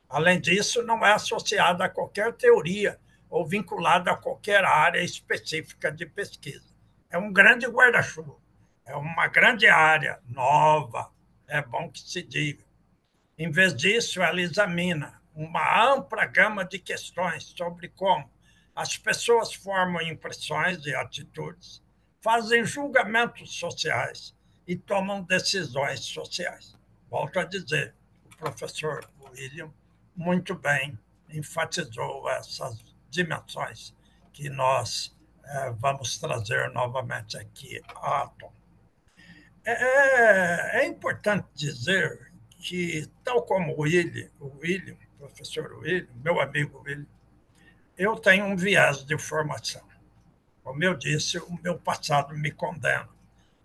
Além disso, não é associada a qualquer teoria ou vinculada a qualquer área específica de pesquisa. É um grande guarda-chuva, é uma grande área nova, é bom que se diga. Em vez disso, ela examina uma ampla gama de questões sobre como as pessoas formam impressões e atitudes, fazem julgamentos sociais e tomam decisões sociais. Volto a dizer, o professor William muito bem enfatizou essas dimensões que nós vamos trazer novamente aqui à tona. É importante dizer que, tal como o William, professor William, meu amigo William, eu tenho um viés de formação. Como eu disse, o meu passado me condena.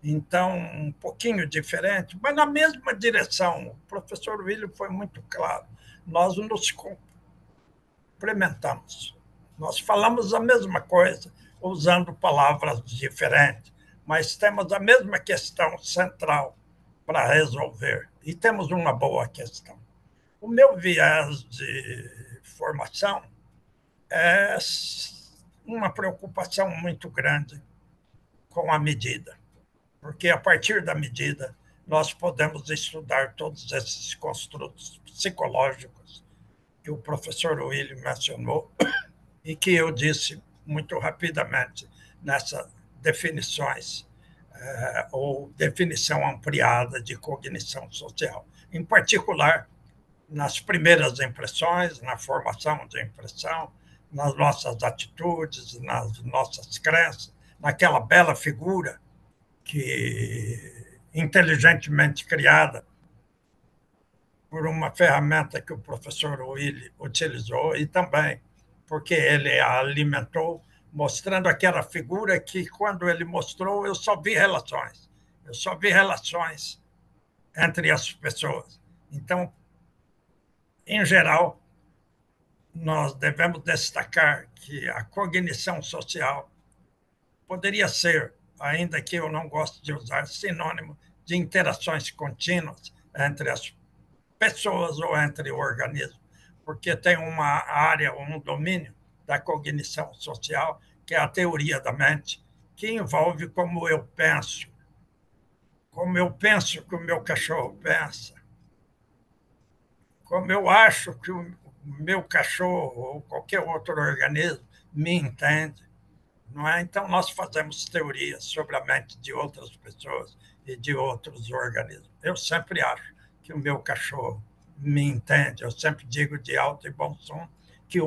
Então, um pouquinho diferente, mas na mesma direção. O professor William foi muito claro. Nós nos complementamos. Nós falamos a mesma coisa, usando palavras diferentes, mas temos a mesma questão central para resolver. E temos uma boa questão. O meu viés de formação é uma preocupação muito grande com a medida, porque a partir da medida nós podemos estudar todos esses construtos psicológicos que o professor William mencionou e que eu disse muito rapidamente nessas definições, ou definição ampliada de cognição social. Em particular, nas primeiras impressões, na formação de impressão, nas nossas atitudes, nas nossas crenças, naquela bela figura que inteligentemente criada por uma ferramenta que o professor Willi utilizou e também porque ele a alimentou, mostrando aquela figura que, quando ele mostrou, eu só vi relações. Eu só vi relações entre as pessoas. Então, em geral, nós devemos destacar que a cognição social poderia ser, ainda que eu não goste de usar, sinônimo de interações contínuas entre as pessoas ou entre organismos, porque tem uma área, um domínio da cognição social, que é a teoria da mente, que envolve como eu penso que o meu cachorro pensa, como eu acho que o meu cachorro ou qualquer outro organismo me entende. Não é? Então, nós fazemos teorias sobre a mente de outras pessoas e de outros organismos. Eu sempre acho que o meu cachorro me entende. Eu sempre digo de alto e bom som que a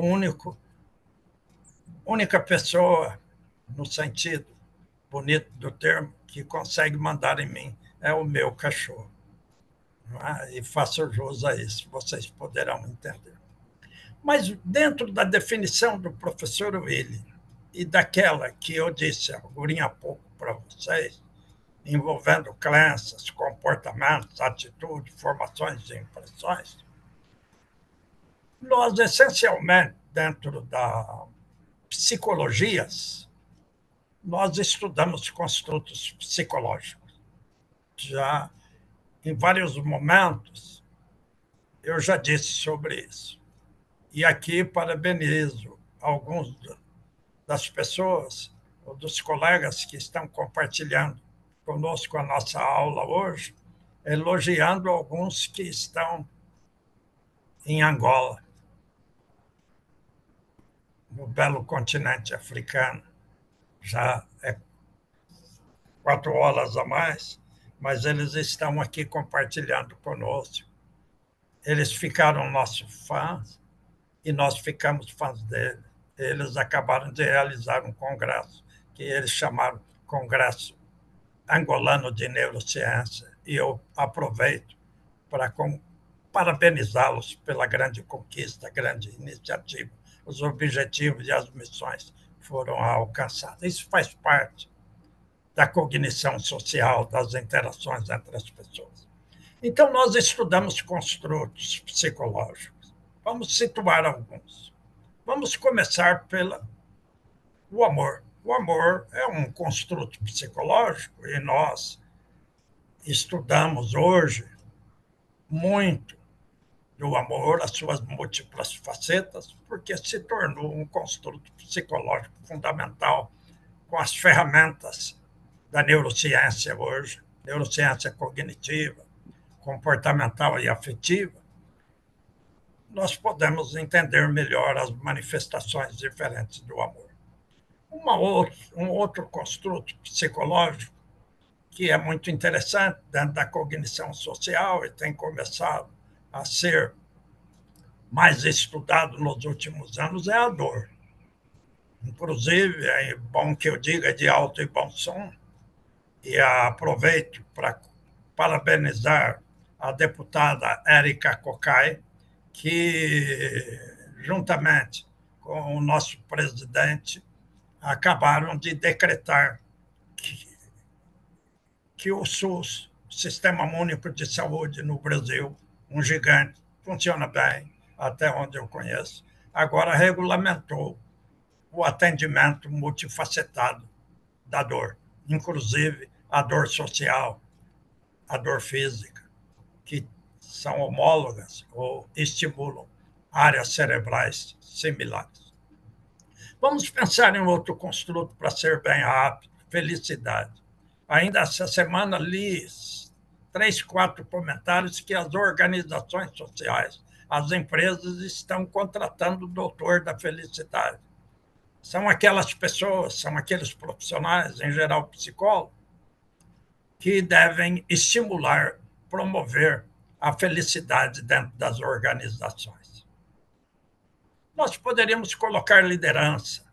única pessoa, no sentido bonito do termo, que consegue mandar em mim é o meu cachorro. E faço jus a isso, vocês poderão entender. Mas, dentro da definição do professor Willi e daquela que eu disse agora há pouco para vocês, envolvendo crenças, comportamentos, atitudes, formações e impressões, nós, essencialmente, dentro da psicologias, nós estudamos construtos psicológicos. Já em vários momentos, eu já disse sobre isso. E aqui parabenizo alguns das pessoas, ou dos colegas que estão compartilhando conosco a nossa aula hoje, elogiando alguns que estão em Angola, no belo continente africano. Já é 4 horas a mais, mas eles estão aqui compartilhando conosco. Eles ficaram nossos fãs e nós ficamos fãs deles. Eles acabaram de realizar um congresso que eles chamaram Congresso Angolano de Neurociência, e eu aproveito para parabenizá-los pela grande conquista, grande iniciativa. Os objetivos e as missões foram alcançados. Isso faz parte da cognição social, das interações entre as pessoas. Então, nós estudamos construtos psicológicos. Vamos situar alguns. Vamos começar pelo o amor. O amor é um construto psicológico e nós estudamos hoje muito do amor, as suas múltiplas facetas, porque se tornou um construto psicológico fundamental com as ferramentas da neurociência hoje, neurociência cognitiva, comportamental e afetiva, nós podemos entender melhor as manifestações diferentes do amor. Um outro construto psicológico que é muito interessante dentro da cognição social e tem começado a ser mais estudado nos últimos anos é a dor. Inclusive, é bom que eu diga de alto e bom som, e aproveito para parabenizar a deputada Érica Cocai, que, juntamente com o nosso presidente, acabaram de decretar que o SUS, Sistema Único de Saúde no Brasil, um gigante, funciona bem, até onde eu conheço, agora regulamentou o atendimento multifacetado da dor, inclusive a dor social, a dor física, que são homólogas ou estimulam áreas cerebrais similares. Vamos pensar em outro construto para ser bem rápido: felicidade. Ainda essa semana li 3, 4 comentários que as organizações sociais, as empresas estão contratando o doutor da felicidade. São aquelas pessoas, são aqueles profissionais, em geral psicólogos, que devem estimular, promover a felicidade dentro das organizações. Nós poderíamos colocar liderança.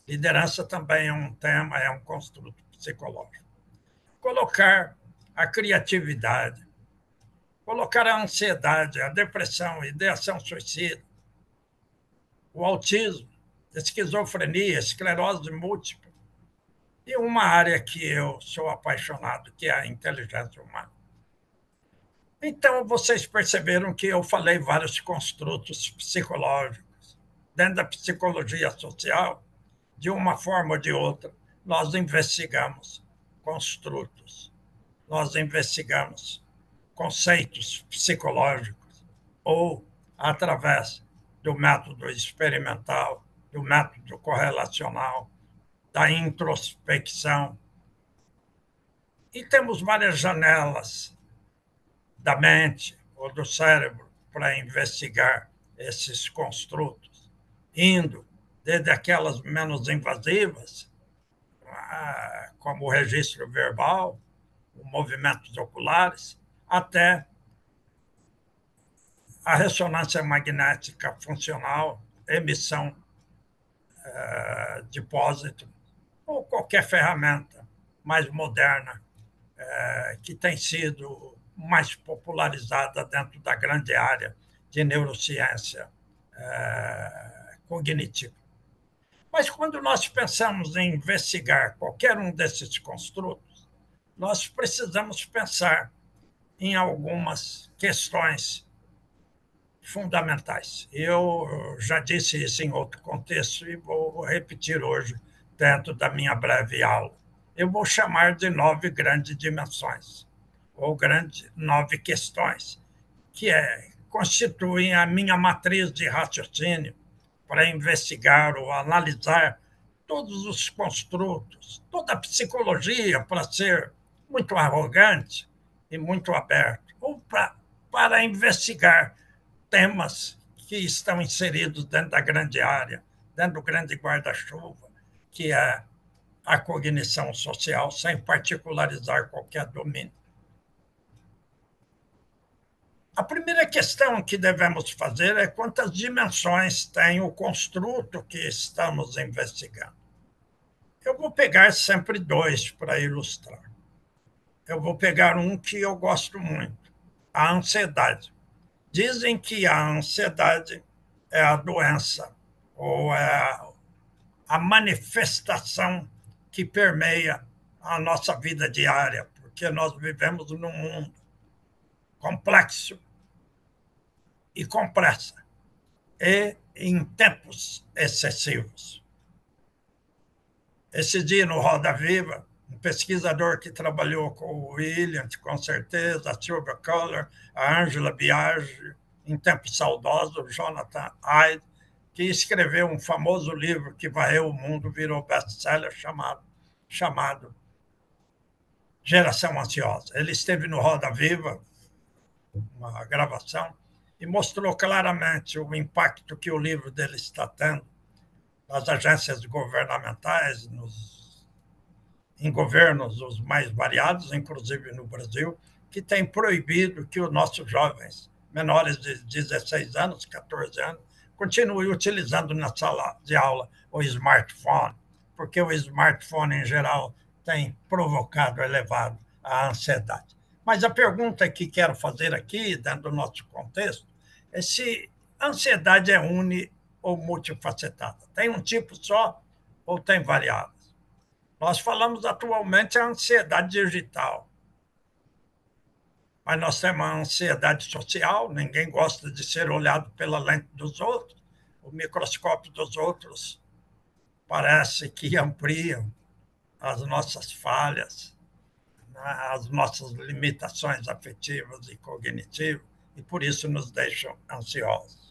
Liderança também é um tema, é um construto psicológico. Colocar a criatividade, colocar a ansiedade, a depressão, a ideação suicida, o autismo, esquizofrenia, esclerose múltipla, e uma área que eu sou apaixonado, que é a inteligência humana. Então, vocês perceberam que eu falei vários construtos psicológicos. Dentro da psicologia social, de uma forma ou de outra, nós investigamos construtos, nós investigamos conceitos psicológicos, ou através do método experimental, do método correlacional, da introspecção. E temos várias janelas da mente ou do cérebro para investigar esses construtos, indo desde aquelas menos invasivas, como o registro verbal, os movimentos oculares, até a ressonância magnética funcional, emissão de pósitron, ou qualquer ferramenta mais moderna que tem sido mais popularizada dentro da grande área de neurociência cognitiva. Mas quando nós pensamos em investigar qualquer um desses construtos, nós precisamos pensar em algumas questões fundamentais. Eu já disse isso em outro contexto e vou repetir hoje dentro da minha breve aula. Eu vou chamar de 9 grandes dimensões, ou 9 questões, que constituem a minha matriz de raciocínio para investigar ou analisar todos os construtos, toda a psicologia, para ser muito arrogante e muito aberto, ou para investigar temas que estão inseridos dentro da grande área, dentro do grande guarda-chuva, que é a cognição social, sem particularizar qualquer domínio. A primeira questão que devemos fazer é quantas dimensões tem o construto que estamos investigando. Eu vou pegar sempre 2 para ilustrar. Eu vou pegar um que eu gosto muito, a ansiedade. Dizem que a ansiedade é a doença, ou é a manifestação que permeia a nossa vida diária, porque nós vivemos num mundo complexo e com pressa, e em tempos excessivos. Esse dia, no Roda Viva, um pesquisador que trabalhou com o William, com certeza, a Sylvia Kohler, a Angela Biaggi, em tempos saudosos, o Jonathan Haidt, que escreveu um famoso livro que varreu o mundo, virou best-seller, chamado Geração Ansiosa. Ele esteve no Roda Viva, uma gravação, e mostrou claramente o impacto que o livro dele está tendo nas agências governamentais, em governos os mais variados, inclusive no Brasil, que tem proibido que os nossos jovens menores de 16 anos, 14 anos, continuem utilizando na sala de aula o smartphone, porque o smartphone, em geral, tem provocado elevado a ansiedade. Mas a pergunta que quero fazer aqui, dentro do nosso contexto, é se a ansiedade é uni ou multifacetada. Tem um tipo só ou tem variáveis? Nós falamos atualmente a ansiedade digital, mas nós temos a ansiedade social, ninguém gosta de ser olhado pela lente dos outros, o microscópio dos outros parece que ampliam as nossas falhas, as nossas limitações afetivas e cognitivas, e por isso nos deixam ansiosos.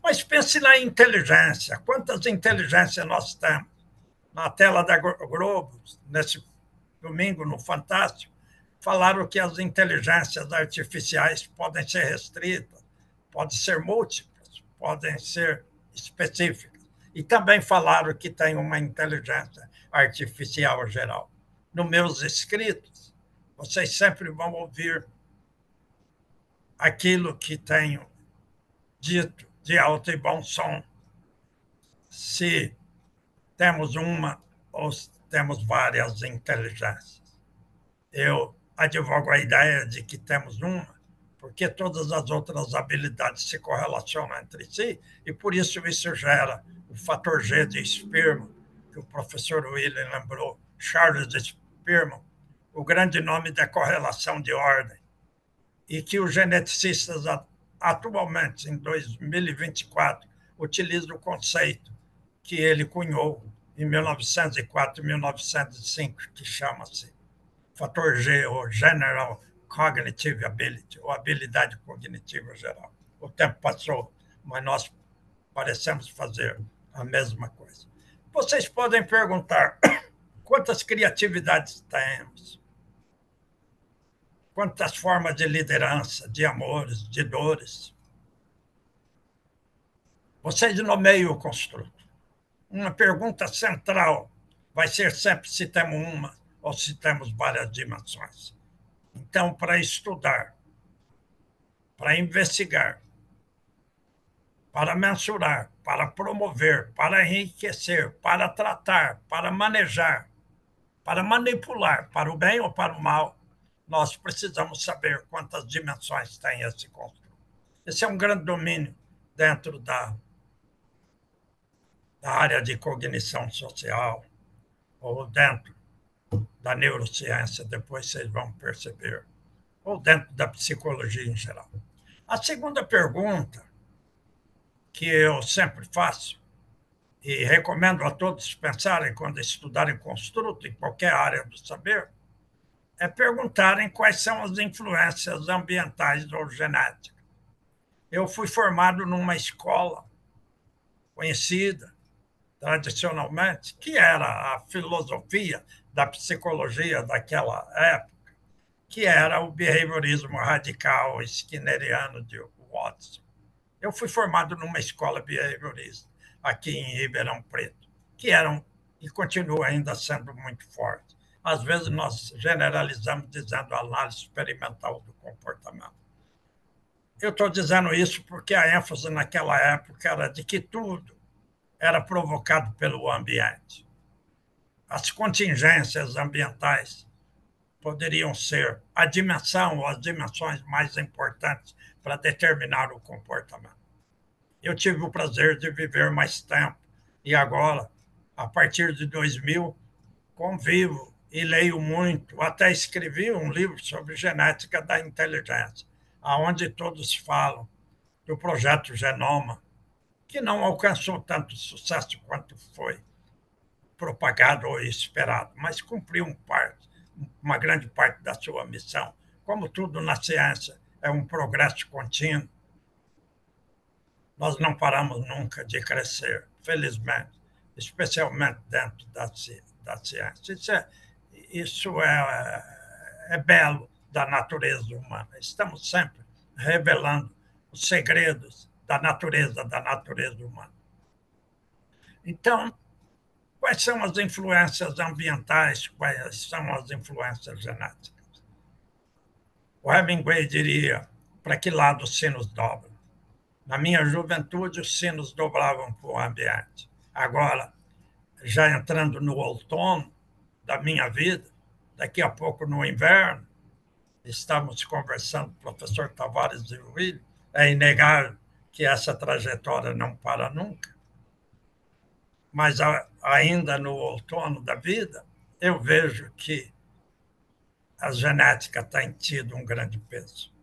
Mas pense na inteligência. Quantas inteligências nós temos? Na tela da Globo, nesse domingo, no Fantástico, falaram que as inteligências artificiais podem ser restritas, podem ser múltiplas, podem ser específicas. E também falaram que tem uma inteligência artificial geral. Nos meus escritos, vocês sempre vão ouvir aquilo que tenho dito de alto e bom som. Se temos uma ou temos várias inteligências. Eu advogo a ideia de que temos uma, porque todas as outras habilidades se correlacionam entre si, e por isso gera o fator G de Spearman, que o professor William lembrou, Charles Spearman, o grande nome da correlação de ordem, e que os geneticistas atualmente, em 2024, utilizam o conceito que ele cunhou em 1904 e 1905, que chama-se fator G, ou General Cognitive Ability, ou habilidade cognitiva geral. O tempo passou, mas nós parecemos fazer a mesma coisa. Vocês podem perguntar quantas criatividades temos, quantas formas de liderança, de amores, de dores. Vocês nomeiam o construto. Uma pergunta central vai ser sempre se temos uma ou se temos várias dimensões. Então, para estudar, para investigar, para mensurar, para promover, para enriquecer, para tratar, para manejar, para manipular, para o bem ou para o mal, nós precisamos saber quantas dimensões tem esse construto. Esse é um grande domínio dentro da área de cognição social, ou dentro da neurociência, depois vocês vão perceber, ou dentro da psicologia em geral. A segunda pergunta, que eu sempre faço, e recomendo a todos pensarem quando estudarem construto em qualquer área do saber, é perguntarem quais são as influências ambientais ou genéticas. Eu fui formado numa escola conhecida, tradicionalmente, que era a filosofia da psicologia daquela época, que era o behaviorismo radical skinneriano de Watson. Eu fui formado numa escola behaviorista aqui em Ribeirão Preto, que eram e continua ainda sendo muito forte. Às vezes nós generalizamos dizendo análise experimental do comportamento. Eu estou dizendo isso porque a ênfase naquela época era de que tudo era provocado pelo ambiente. As contingências ambientais poderiam ser a dimensão ou as dimensões mais importantes para determinar o comportamento. Eu tive o prazer de viver mais tempo e agora, a partir de 2000, convivo e leio muito, até escrevi um livro sobre genética da inteligência, onde todos falam do projeto Genoma, que não alcançou tanto sucesso quanto foi propagado ou esperado, mas cumpriu uma grande parte da sua missão. Como tudo na ciência é um progresso contínuo, nós não paramos nunca de crescer, felizmente, especialmente dentro da ciência. Isso é belo da natureza humana. Estamos sempre revelando os segredos da natureza humana. Então, quais são as influências ambientais? Quais são as influências genéticas? O Hemingway diria: para que lado os sinos dobram? Na minha juventude, os sinos dobravam para o ambiente. Agora, já entrando no outono da minha vida, daqui a pouco no inverno, estamos conversando, professor Tavares e o William, é inegável que essa trajetória não para nunca. Mas ainda no outono da vida, eu vejo que a genética tem tido um grande peso.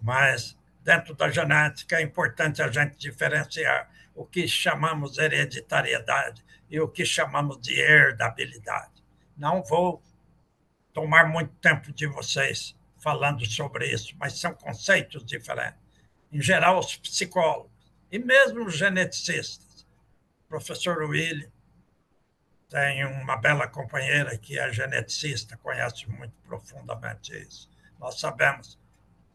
Mas dentro da genética é importante a gente diferenciar o que chamamos de hereditariedade e o que chamamos de herdabilidade. Não vou tomar muito tempo de vocês falando sobre isso, mas são conceitos diferentes. Em geral, os psicólogos e mesmo os geneticistas. O professor William tem uma bela companheira que é geneticista, conhece muito profundamente isso. Nós sabemos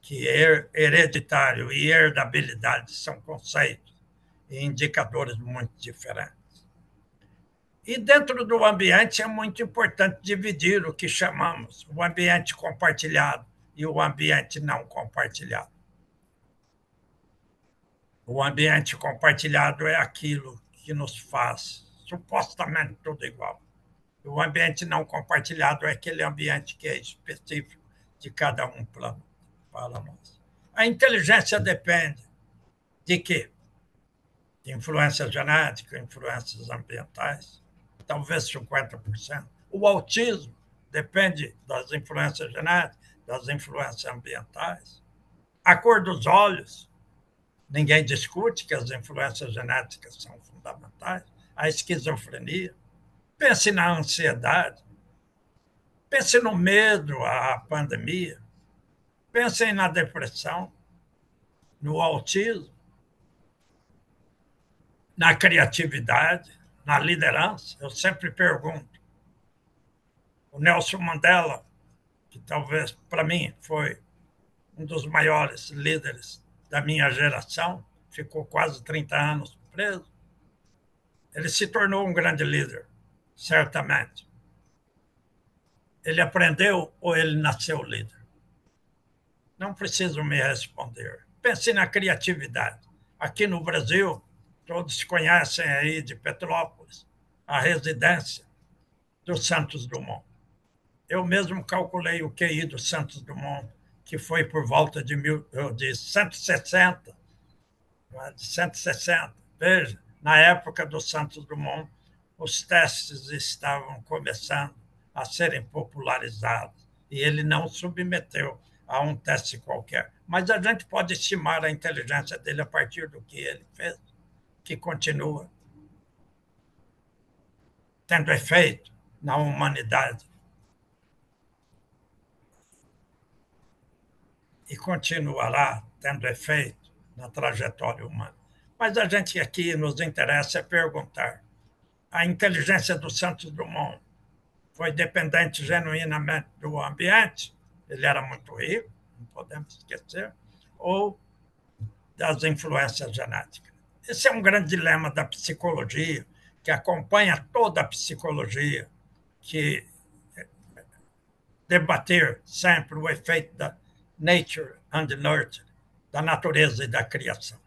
que hereditário e herdabilidade são conceitos e indicadores muito diferentes. E dentro do ambiente é muito importante dividir o que chamamos o ambiente compartilhado e o ambiente não compartilhado. O ambiente compartilhado é aquilo que nos faz supostamente tudo igual. O ambiente não compartilhado é aquele ambiente que é específico de cada um para nós. A inteligência depende de quê? De influência genética, influências ambientais, talvez 50%. O autismo depende das influências genéticas, das influências ambientais. A cor dos olhos, ninguém discute que as influências genéticas são fundamentais. A esquizofrenia. Pense na ansiedade. Pense no medo à pandemia. Pensem na depressão, no autismo, na criatividade, na liderança. Eu sempre pergunto. O Nelson Mandela, que talvez para mim foi um dos maiores líderes da minha geração, ficou quase 30 anos preso. Ele se tornou um grande líder, certamente. Ele aprendeu ou ele nasceu líder? Não preciso me responder. Pense na criatividade. Aqui no Brasil, todos conhecem aí de Petrópolis, a residência do Santos Dumont. Eu mesmo calculei o QI do Santos Dumont, que foi por volta de 160. De 160. Veja, na época do Santos Dumont, os testes estavam começando a serem popularizados e ele não submeteu a um teste qualquer. Mas a gente pode estimar a inteligência dele a partir do que ele fez, que continua tendo efeito na humanidade. E continuará tendo efeito na trajetória humana. Mas a gente aqui nos interessa é perguntar: a inteligência do Santos Dumont foi dependente genuinamente do ambiente? Ele era muito rico, não podemos esquecer, ou das influências genéticas? Esse é um grande dilema da psicologia, que acompanha toda a psicologia, que debater sempre o efeito da nature and nurture, da natureza e da criação.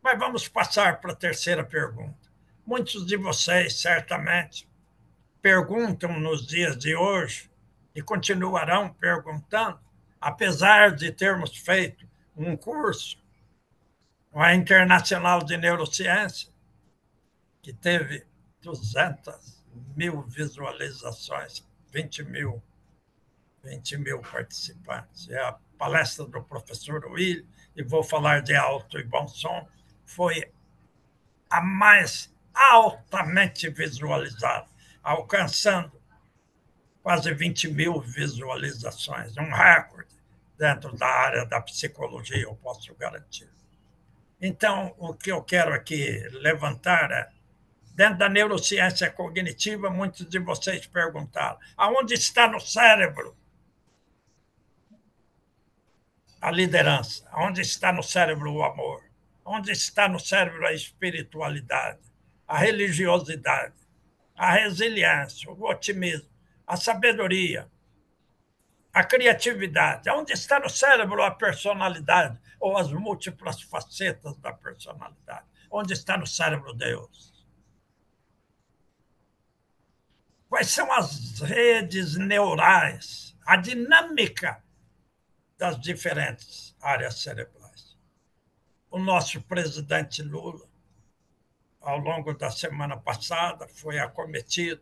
Mas vamos passar para a terceira pergunta. Muitos de vocês, certamente, perguntam nos dias de hoje e continuarão perguntando, apesar de termos feito um curso a Internacional de Neurociência, que teve 200.000 visualizações, 20 mil participantes. É a palestra do professor Will, e vou falar de alto e bom som, foi a mais altamente visualizado, alcançando quase 20 mil visualizações, um recorde dentro da área da psicologia, eu posso garantir. Então, o que eu quero aqui levantar é, dentro da neurociência cognitiva, muitos de vocês perguntaram, aonde está no cérebro a liderança? Onde está no cérebro o amor? Onde está no cérebro a espiritualidade, a religiosidade, a resiliência, o otimismo, a sabedoria, a criatividade? Onde está no cérebro a personalidade ou as múltiplas facetas da personalidade? Onde está no cérebro Deus? Quais são as redes neurais, a dinâmica das diferentes áreas cerebrais? O nosso presidente Lula, ao longo da semana passada, foi acometido,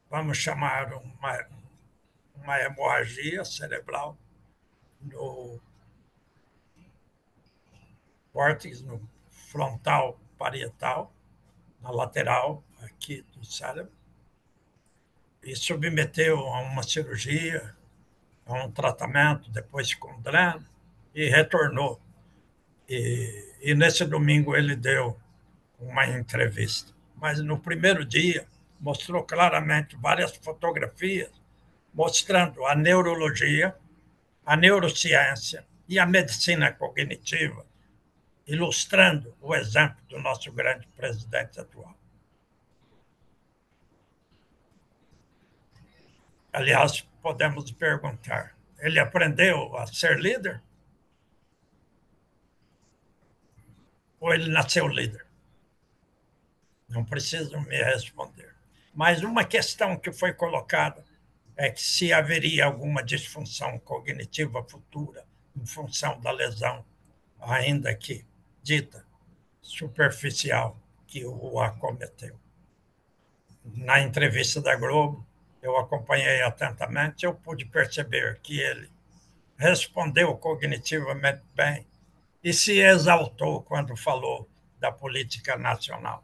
vamos chamar uma hemorragia cerebral no córtex, no frontal parietal, na lateral aqui do cérebro, e submeteu a uma cirurgia, a um tratamento, depois com dreno, e retornou. E nesse domingo ele deu uma entrevista. Mas no primeiro dia mostrou claramente várias fotografias mostrando a neurologia, a neurociência e a medicina cognitiva, ilustrando o exemplo do nosso grande presidente atual. Aliás, podemos perguntar, ele aprendeu a ser líder? Ou ele nasceu líder? Não precisam me responder. Mas uma questão que foi colocada é que se haveria alguma disfunção cognitiva futura em função da lesão, ainda que dita superficial, que o acometeu. Na entrevista da Globo, eu acompanhei atentamente, eu pude perceber que ele respondeu cognitivamente bem e se exaltou quando falou da política nacional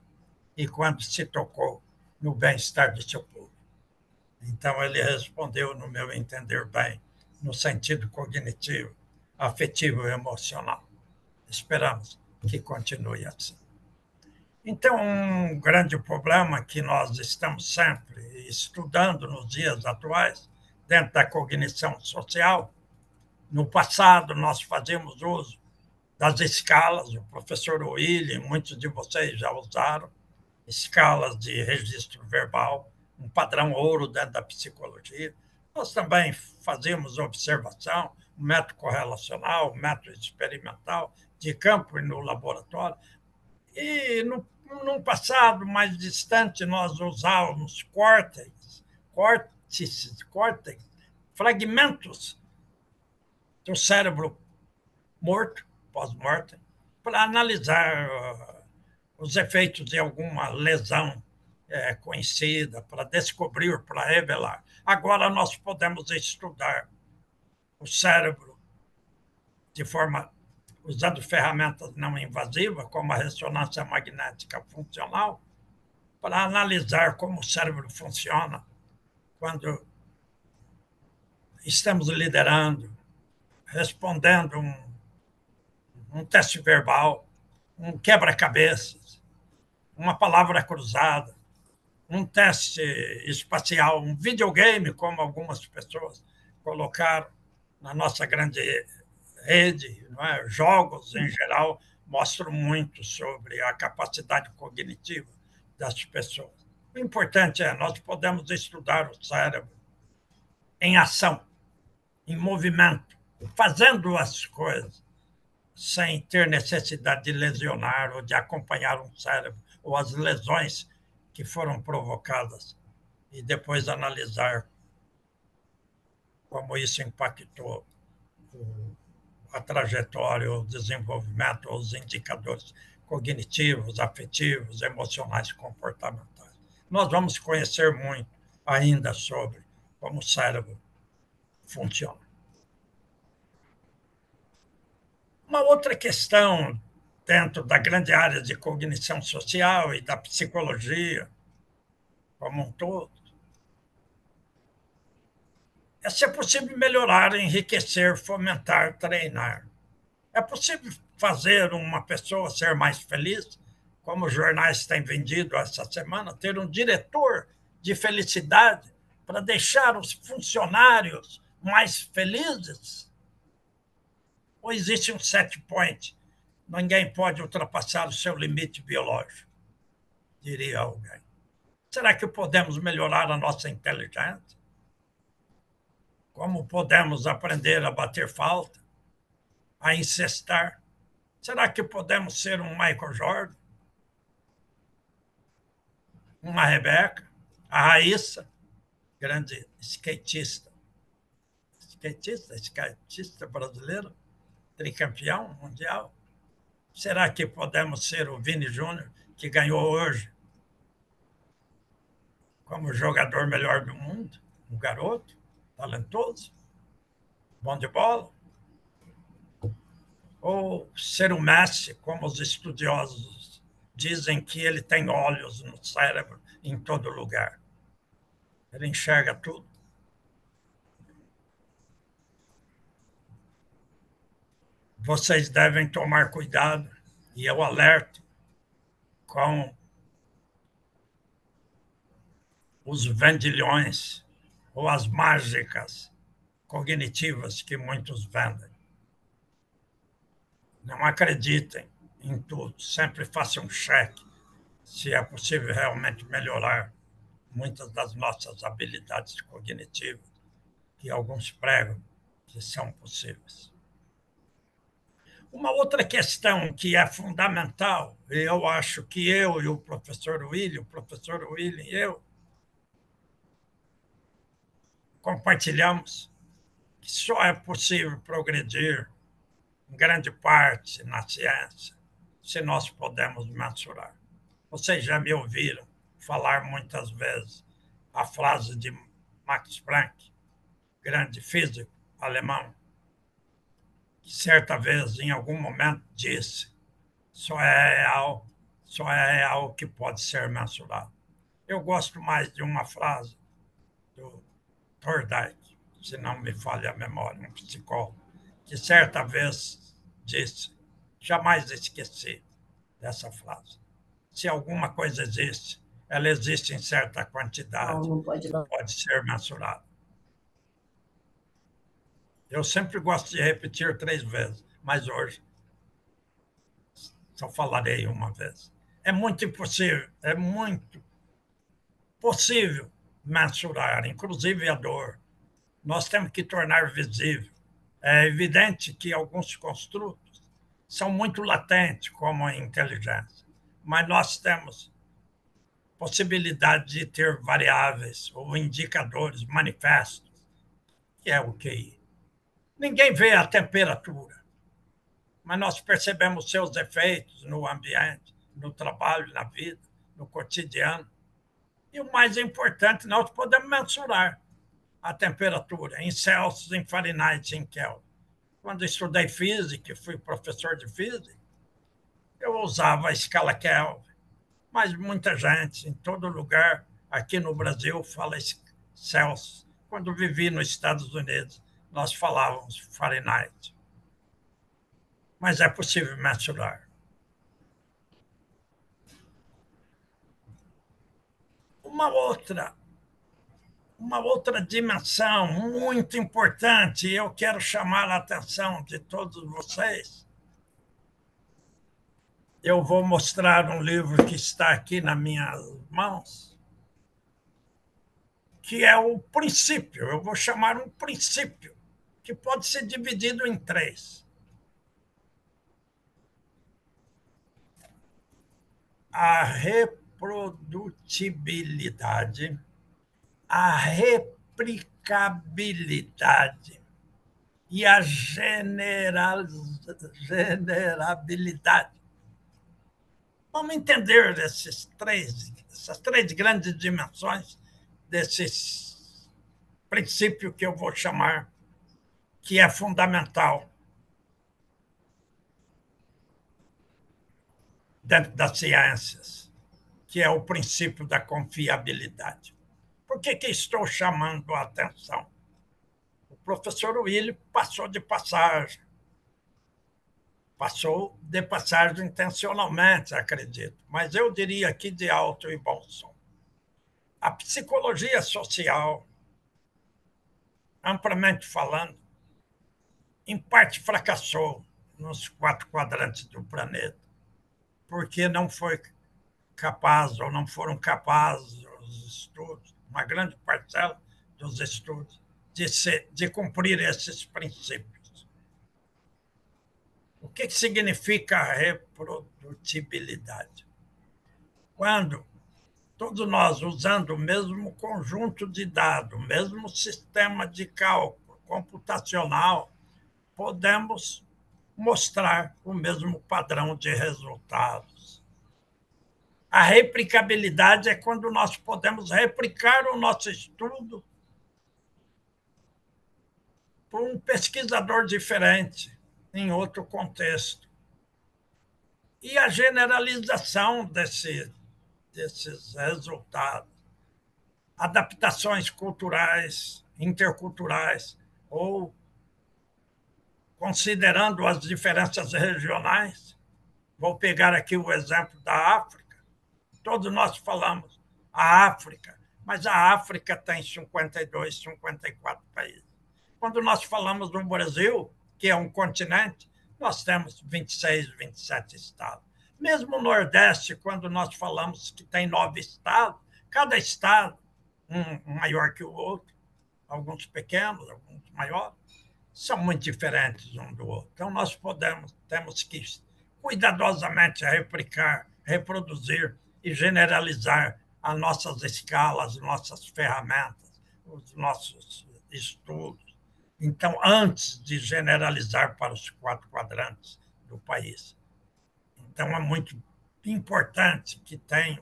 e quando se tocou no bem-estar de seu povo. Então, ele respondeu, no meu entender, bem, no sentido cognitivo, afetivo e emocional. Esperamos que continue assim. Então, um grande problema que nós estamos sempre estudando nos dias atuais, dentro da cognição social, no passado nós fazíamos uso das escalas, o professor William, muitos de vocês já usaram, escalas de registro verbal, um padrão ouro dentro da psicologia. Nós também fazíamos observação, um método correlacional, um método experimental, de campo e no laboratório. E num passado mais distante, nós usávamos córtex, fragmentos do cérebro morto, pós-mortem, para analisar os efeitos de alguma lesão conhecida, para descobrir, para revelar. Agora nós podemos estudar o cérebro de forma usando ferramentas não invasivas, como a ressonância magnética funcional, para analisar como o cérebro funciona quando estamos liderando, respondendo um teste verbal, um quebra-cabeças, uma palavra cruzada, um teste espacial, um videogame, como algumas pessoas colocaram na nossa grande rede, não é? Jogos, em geral, mostram muito sobre a capacidade cognitiva das pessoas. O importante é nós podemos estudar o cérebro em ação, em movimento, fazendo as coisas, sem ter necessidade de lesionar ou de acompanhar um cérebro, ou as lesões que foram provocadas, e depois analisar como isso impactou a trajetória, o desenvolvimento, os indicadores cognitivos, afetivos, emocionais, comportamentais. Nós vamos conhecer muito ainda sobre como o cérebro funciona. Uma outra questão dentro da grande área de cognição social e da psicologia como um todo, é se é possível melhorar, enriquecer, fomentar, treinar. É possível fazer uma pessoa ser mais feliz, como os jornais têm vendido essa semana, ter um diretor de felicidade para deixar os funcionários mais felizes? Ou existe um set point? Ninguém pode ultrapassar o seu limite biológico, diria alguém. Será que podemos melhorar a nossa inteligência? Como podemos aprender a bater falta, a incestar? Será que podemos ser um Michael Jordan, uma Rebeca, a Raíssa, grande skatista brasileiro, tricampeão mundial? Será que podemos ser o Vini Júnior, que ganhou hoje como jogador melhor do mundo, um garoto talentoso, bom de bola? Ou ser o Messi, como os estudiosos dizem que ele tem olhos no cérebro em todo lugar? Ele enxerga tudo. Vocês devem tomar cuidado, e eu alerto, com os vendilhões ou as mágicas cognitivas que muitos vendem. Não acreditem em tudo, sempre façam um cheque se é possível realmente melhorar muitas das nossas habilidades cognitivas, que alguns pregam que são possíveis. Uma outra questão que é fundamental, e eu acho que eu e o professor William e eu, compartilhamos, que só é possível progredir em grande parte na ciência se nós podemos mensurar. Vocês já me ouviram falar muitas vezes a frase de Max Planck, grande físico alemão, que certa vez, em algum momento, disse: só é real o que pode ser mensurado. Eu gosto mais de uma frase do Thorndike, se não me falha a memória, um psicólogo, que certa vez disse, jamais esqueci dessa frase: se alguma coisa existe, ela existe em certa quantidade, Não pode não. pode ser mensurada. Eu sempre gosto de repetir 3 vezes, mas hoje só falarei uma vez. É muito possível mensurar, inclusive a dor. Nós temos que tornar visível. É evidente que alguns construtos são muito latentes, como a inteligência, mas nós temos possibilidade de ter variáveis ou indicadores manifestos, que é o QI. Ninguém vê a temperatura, mas nós percebemos seus efeitos no ambiente, no trabalho, na vida, no cotidiano. E o mais importante, nós podemos mensurar a temperatura em Celsius, em Fahrenheit, em Kelvin. Quando estudei física, fui professor de física, eu usava a escala Kelvin, mas muita gente, em todo lugar, aqui no Brasil, fala Celsius. Quando vivi nos Estados Unidos, nós falávamos Fahrenheit. Mas é possível mensurar. Uma outra dimensão muito importante, e eu quero chamar a atenção de todos vocês. Eu vou mostrar um livro que está aqui nas minhas mãos, que é o princípio, eu vou chamar um princípio, que pode ser dividido em 3. A reprodutibilidade, a replicabilidade e a generabilidade. Vamos entender essas três grandes dimensões desse princípio que eu vou chamar, que é fundamental. dentro das ciências, que é o princípio da confiabilidade. Por que estou chamando a atenção? O professor Willi passou de passagem intencionalmente, acredito, mas eu diria que de alto e bom som. A psicologia social, amplamente falando, em parte fracassou nos 4 quadrantes do planeta, porque não foi capaz ou não foram capazes os estudos, uma grande parcela dos estudos, de cumprir esses princípios. O que significa a reprodutibilidade? Quando todos nós, usando o mesmo conjunto de dados, o mesmo sistema de cálculo computacional, podemos mostrar o mesmo padrão de resultados. A replicabilidade é quando nós podemos replicar o nosso estudo por um pesquisador diferente, em outro contexto. E a generalização desses resultados, adaptações culturais, interculturais, ou considerando as diferenças regionais. Vou pegar aqui o exemplo da África. Todos nós falamos a África, mas a África tem 52, 54 países. Quando nós falamos do Brasil, que é um continente, nós temos 26, 27 estados. Mesmo o Nordeste, quando nós falamos que tem 9 estados, cada estado, um maior que o outro, alguns pequenos, alguns maiores, são muito diferentes um do outro. Então, nós temos que cuidadosamente replicar, reproduzir e generalizar as nossas escalas, as nossas ferramentas, os nossos estudos. Então, antes de generalizar para os 4 quadrantes do país. Então, é muito importante que tenha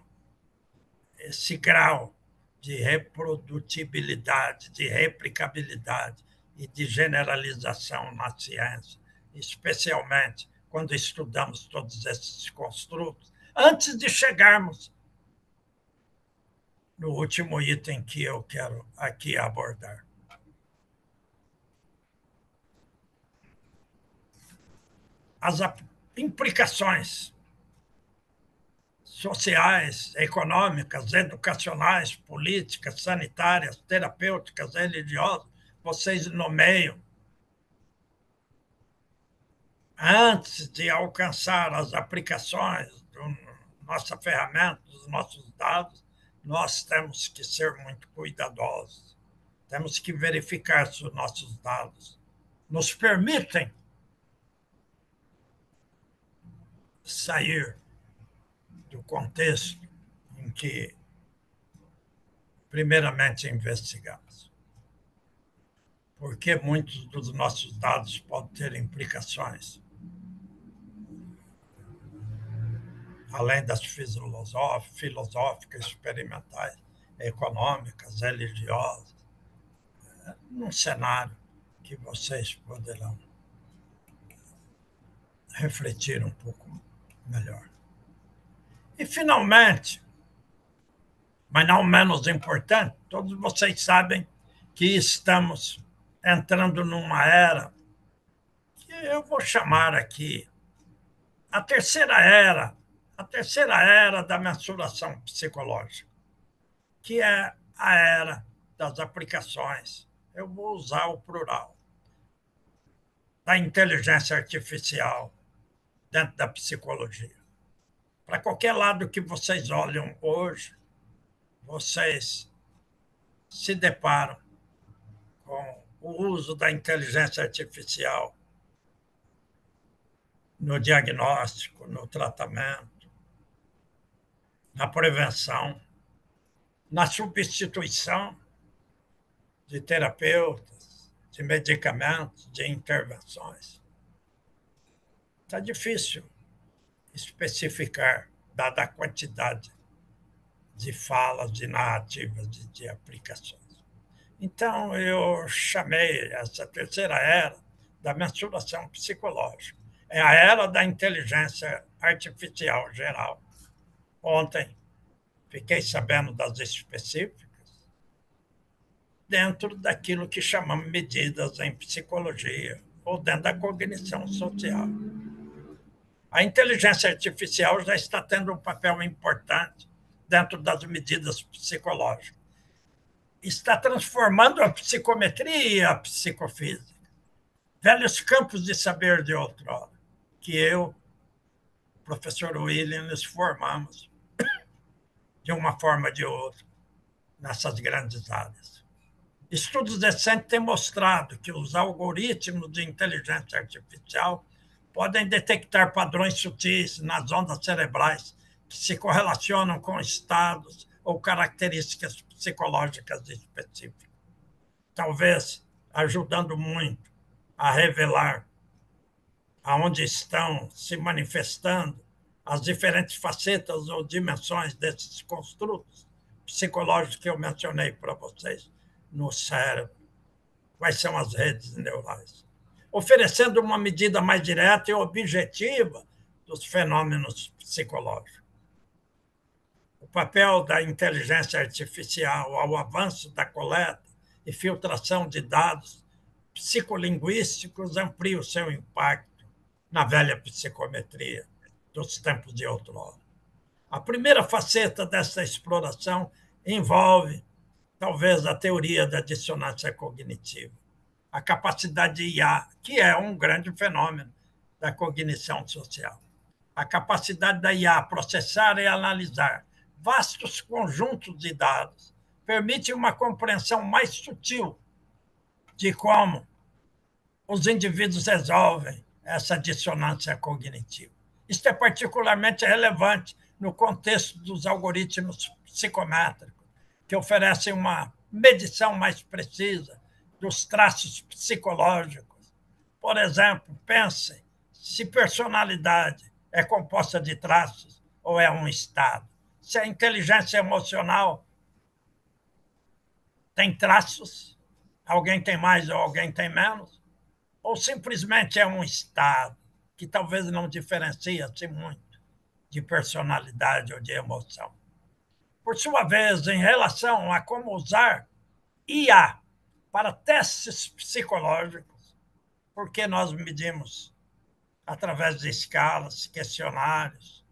esse grau de reprodutibilidade, de replicabilidade e de generalização na ciência, especialmente quando estudamos todos esses construtos, antes de chegarmos no último item que eu quero aqui abordar. As implicações sociais, econômicas, educacionais, políticas, sanitárias, terapêuticas, religiosas, vocês nomeiam. Antes de alcançar as aplicações da nossa ferramenta, dos nossos dados, nós temos que ser muito cuidadosos. Temos que verificar se os nossos dados nos permitem sair do contexto em que, primeiramente, investigamos. Porque muitos dos nossos dados podem ter implicações, além das filosóficas, experimentais, econômicas, religiosas, num cenário que vocês poderão refletir um pouco melhor. E, finalmente, mas não menos importante, todos vocês sabem que estamos entrando numa era que eu vou chamar aqui a terceira era da mensuração psicológica, que é a era das aplicações, eu vou usar o plural, da inteligência artificial dentro da psicologia. Para qualquer lado que vocês olham hoje, vocês se deparam com o uso da inteligência artificial no diagnóstico, no tratamento, na prevenção, na substituição de terapeutas, de medicamentos, de intervenções. Está difícil especificar, dada a quantidade de falas, de narrativas, de aplicações. Então, eu chamei essa terceira era da mensuração psicológica. É a era da inteligência artificial geral. Ontem fiquei sabendo das específicas dentro daquilo que chamamos medidas em psicologia ou dentro da cognição social. A inteligência artificial já está tendo um papel importante dentro das medidas psicológicas. Está transformando a psicometria e a psicofísica. Velhos campos de saber de outrora, que eu, professor William, nos formamos de uma forma ou de outra nessas grandes áreas. Estudos recentes têm mostrado que os algoritmos de inteligência artificial podem detectar padrões sutis nas ondas cerebrais que se correlacionam com estados ou características psicológicas específicas, talvez ajudando muito a revelar aonde estão se manifestando as diferentes facetas ou dimensões desses construtos psicológicos que eu mencionei para vocês no cérebro. Quais são as redes neurais? Oferecendo uma medida mais direta e objetiva dos fenômenos psicológicos. O papel da inteligência artificial ao avanço da coleta e filtração de dados psicolinguísticos amplia o seu impacto na velha psicometria dos tempos de outrora. A primeira faceta dessa exploração envolve, talvez, a teoria da dissonância cognitiva, a capacidade de IA, que é um grande fenômeno da cognição social. A capacidade da IA processar e analisar vastos conjuntos de dados permite uma compreensão mais sutil de como os indivíduos resolvem essa dissonância cognitiva. Isso é particularmente relevante no contexto dos algoritmos psicométricos, que oferecem uma medição mais precisa dos traços psicológicos. Por exemplo, pense se personalidade é composta de traços ou é um estado. Se a inteligência emocional tem traços, alguém tem mais ou alguém tem menos, ou simplesmente é um estado que talvez não diferencia-se muito de personalidade ou de emoção. Por sua vez, em relação a como usar IA para testes psicológicos, porque nós medimos através de escalas, questionários,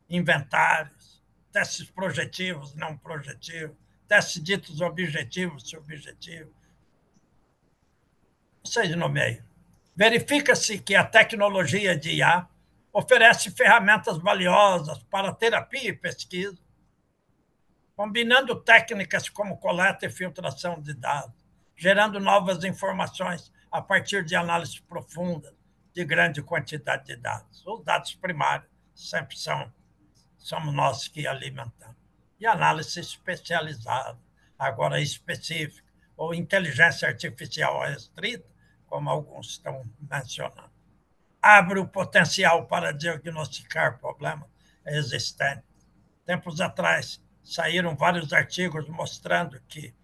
inventários, testes projetivos, não projetivos, testes ditos objetivos, subjetivos. Vocês nomeiam. Verifica-se que a tecnologia de IA oferece ferramentas valiosas para terapia e pesquisa, combinando técnicas como coleta e filtração de dados, gerando novas informações a partir de análises profundas de grande quantidade de dados. Os dados primários sempre somos nós que alimentamos. E análise especializada, agora específica, ou inteligência artificial restrita, como alguns estão mencionando. Abre o potencial para diagnosticar problemas existentes. Tempos atrás, saíram vários artigos mostrando que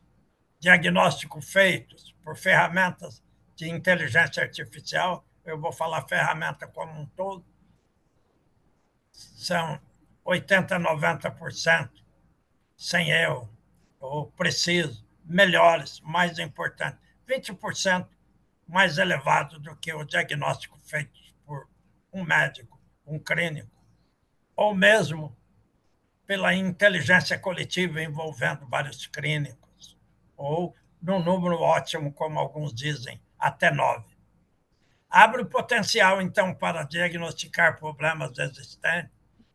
diagnósticos feitos por ferramentas de inteligência artificial, eu vou falar ferramenta como um todo, são 80% a 90% sem erro, ou preciso, melhores, mais importante, 20% mais elevado do que o diagnóstico feito por um médico, um clínico, ou mesmo pela inteligência coletiva envolvendo vários clínicos, ou num número ótimo, como alguns dizem, até 9. Abre o potencial, então, para diagnosticar problemas existentes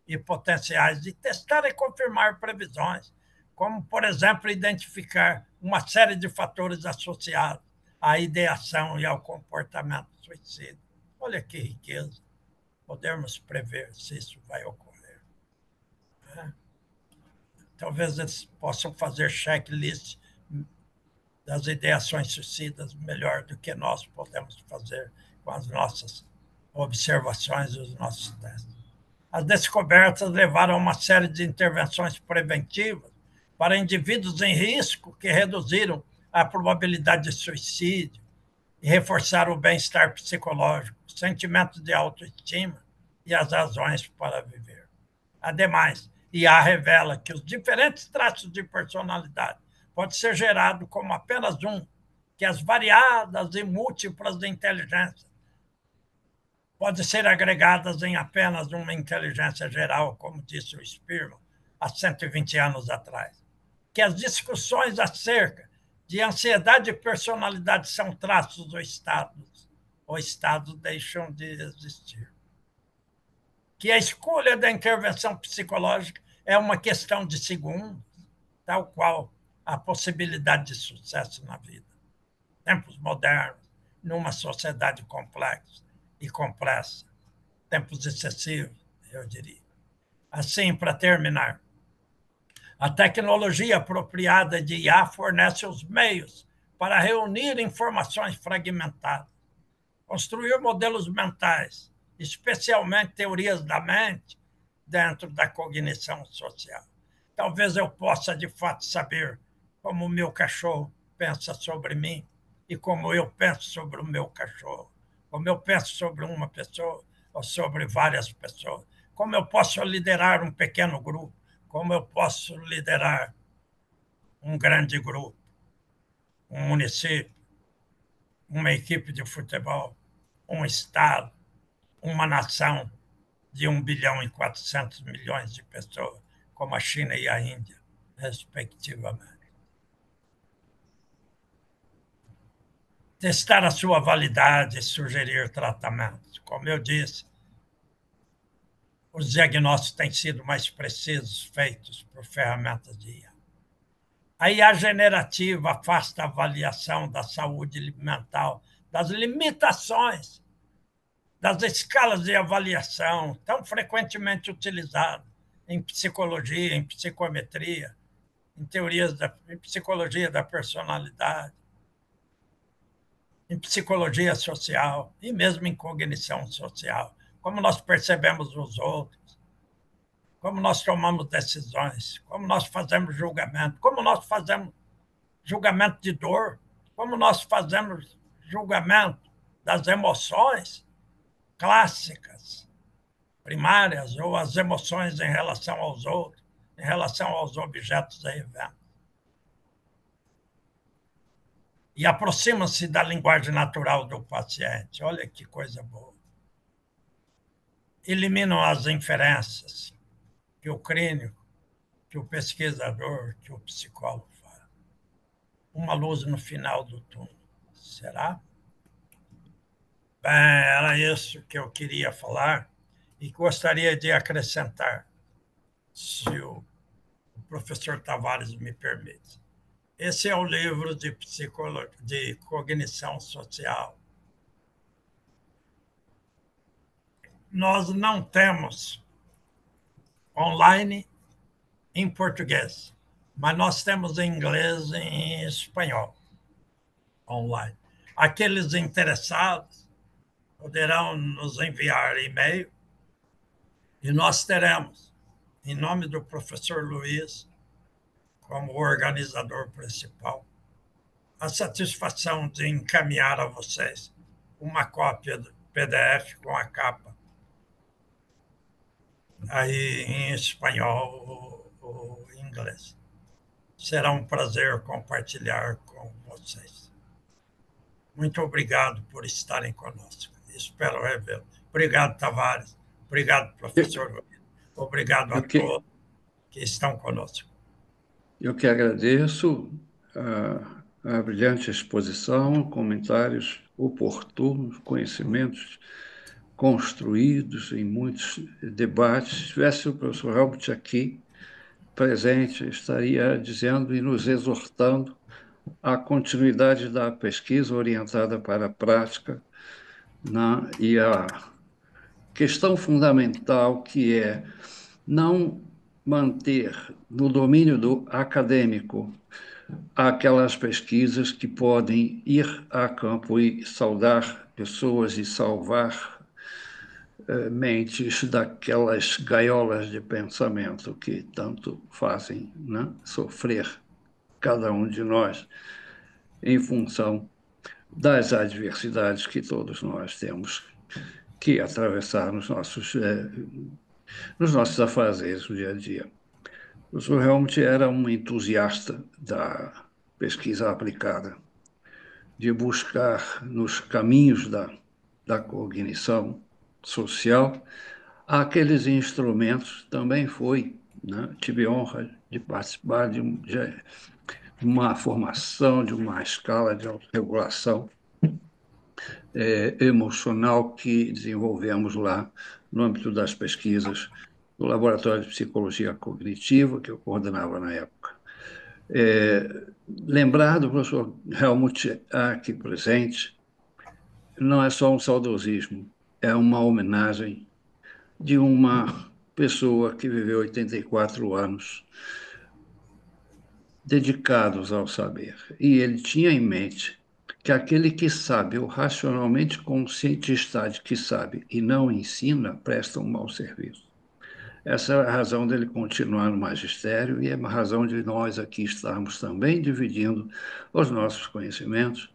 e potenciais de testar e confirmar previsões, como, por exemplo, identificar uma série de fatores associados à ideação e ao comportamento suicida. Olha que riqueza. Podemos prever se isso vai ocorrer. Talvez eles possam fazer checklist das ideações suicidas melhor do que nós podemos fazer com as nossas observações e os nossos testes. As descobertas levaram a uma série de intervenções preventivas para indivíduos em risco que reduziram a probabilidade de suicídio e reforçaram o bem-estar psicológico, sentimento de autoestima e as razões para viver. Ademais, IA revela que os diferentes traços de personalidade podem ser gerados como apenas um, que as variadas e múltiplas inteligências podem ser agregadas em apenas uma inteligência geral, como disse o Spiro há 120 anos atrás. Que as discussões acerca de ansiedade e personalidade são traços do Estado, ou Estados deixam de existir. Que a escolha da intervenção psicológica é uma questão de segundos, tal qual a possibilidade de sucesso na vida. Tempos modernos, numa sociedade complexa e compressa, tempos excessivos, eu diria. Assim, para terminar, a tecnologia apropriada de IA fornece os meios para reunir informações fragmentadas, construir modelos mentais, especialmente teorias da mente, dentro da cognição social. Talvez eu possa, de fato, saber como o meu cachorro pensa sobre mim e como eu penso sobre o meu cachorro, como eu penso sobre uma pessoa ou sobre várias pessoas, como eu posso liderar um pequeno grupo, como eu posso liderar um grande grupo, um município, uma equipe de futebol, um estado, uma nação de 1,4 bilhão de pessoas, como a China e a Índia, respectivamente. Testar a sua validade e sugerir tratamentos. Como eu disse, os diagnósticos têm sido mais precisos feitos por ferramentas de IA. A IA generativa afasta a avaliação da saúde mental, das limitações das escalas de avaliação tão frequentemente utilizadas em psicologia, em psicometria, em psicologia da personalidade, em psicologia social e mesmo em cognição social. Como nós percebemos os outros, como nós tomamos decisões, como nós fazemos julgamento, como nós fazemos julgamento de dor, como nós fazemos julgamento das emoções clássicas, primárias, ou as emoções em relação aos outros, em relação aos objetos e eventos. E aproxima-se da linguagem natural do paciente. Olha que coisa boa. Eliminam as inferências que o clínico, que o pesquisador, que o psicólogo faz. Uma luz no final do túnel. Será? Bem, era isso que eu queria falar e gostaria de acrescentar, se o professor Tavares me permite. Esse é o livro de cognição social. Nós não temos online em português, mas nós temos em inglês e em espanhol online. Aqueles interessados poderão nos enviar e-mail e nós teremos, em nome do professor Luiz, como organizador principal, a satisfação de encaminhar a vocês uma cópia do PDF com a capa, aí em espanhol ou em inglês. Será um prazer compartilhar com vocês. Muito obrigado por estarem conosco. Espero revê-lo. Obrigado, Tavares. Obrigado, professor. Obrigado a todos que estão conosco. Eu que agradeço a brilhante exposição, comentários oportunos, conhecimentos construídos em muitos debates. Se tivesse o professor Helmut aqui presente, estaria dizendo e nos exortando à continuidade da pesquisa orientada para a prática, né? E a questão fundamental que é não manter no domínio do acadêmico aquelas pesquisas que podem ir a campo e saudar pessoas e salvar mentes daquelas gaiolas de pensamento que tanto fazem, né, sofrer cada um de nós em função das adversidades que todos nós temos que atravessaram nos nossos afazeres do dia a dia. O professor Helmut era um entusiasta da pesquisa aplicada, de buscar nos caminhos da cognição social aqueles instrumentos. Também foi, né? Tive honra de participar de uma formação, de uma escala de autorregulação emocional que desenvolvemos lá no âmbito das pesquisas do Laboratório de Psicologia Cognitiva, que eu coordenava na época. Lembrar do professor Helmut aqui presente não é só um saudosismo, é uma homenagem de uma pessoa que viveu 84 anos dedicados ao saber. E ele tinha em mente que aquele que sabe, ou racionalmente consciente está de que sabe e não ensina, presta um mau serviço. Essa é a razão dele continuar no magistério e é a razão de nós aqui estarmos também dividindo os nossos conhecimentos,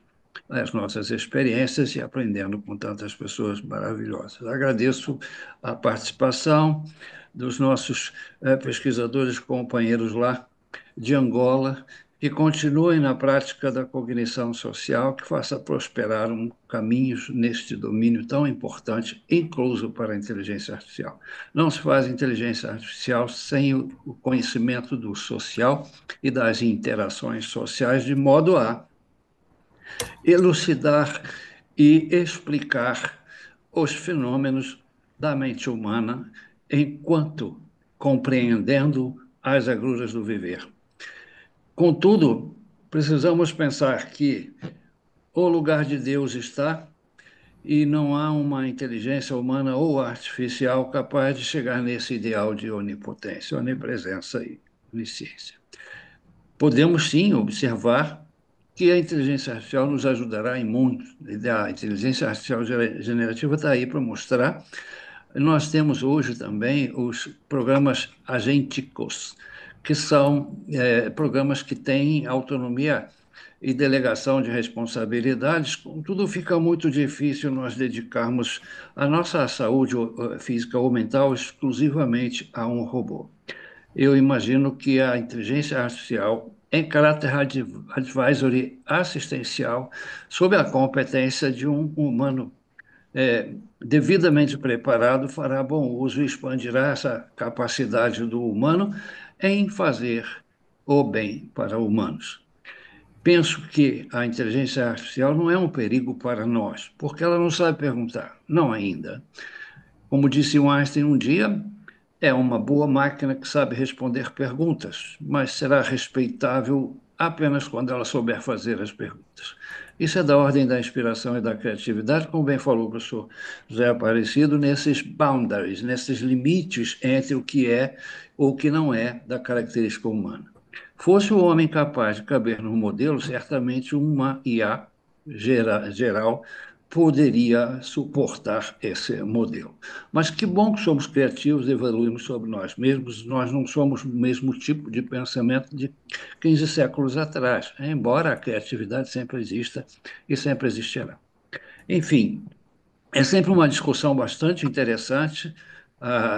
as nossas experiências e aprendendo com tantas pessoas maravilhosas. Agradeço a participação dos nossos pesquisadores companheiros lá de Angola, que continuem na prática da cognição social, que faça prosperar caminhos neste domínio tão importante, incluso para a inteligência artificial. Não se faz inteligência artificial sem o conhecimento do social e das interações sociais, de modo a elucidar e explicar os fenômenos da mente humana enquanto compreendendo as agruras do viver. Contudo, precisamos pensar que o lugar de Deus está e não há uma inteligência humana ou artificial capaz de chegar nesse ideal de onipotência, onipresença e onisciência. Podemos, sim, observar que a inteligência artificial nos ajudará em muito. A inteligência artificial generativa está aí para mostrar. Nós temos hoje também os programas agênticos, que são programas que têm autonomia e delegação de responsabilidades. Tudo fica muito difícil nós dedicarmos a nossa saúde física ou mental exclusivamente a um robô. Eu imagino que a inteligência artificial, em caráter advisory assistencial, sob a competência de um humano devidamente preparado, fará bom uso e expandirá essa capacidade do humano em fazer o bem para humanos. Penso que a inteligência artificial não é um perigo para nós, porque ela não sabe perguntar, não ainda. Como disse o Einstein um dia, é uma boa máquina que sabe responder perguntas, mas será respeitável apenas quando ela souber fazer as perguntas. Isso é da ordem da inspiração e da criatividade, como bem falou o professor José Aparecido, nesses boundaries, nesses limites entre o que é ou o que não é da característica humana. Fosse o homem capaz de caber no modelo, certamente uma IA geral poderia suportar esse modelo. Mas que bom que somos criativos e evoluímos sobre nós mesmos. Nós não somos o mesmo tipo de pensamento de 15 séculos atrás, embora a criatividade sempre exista e sempre existirá. Enfim, é sempre uma discussão bastante interessante,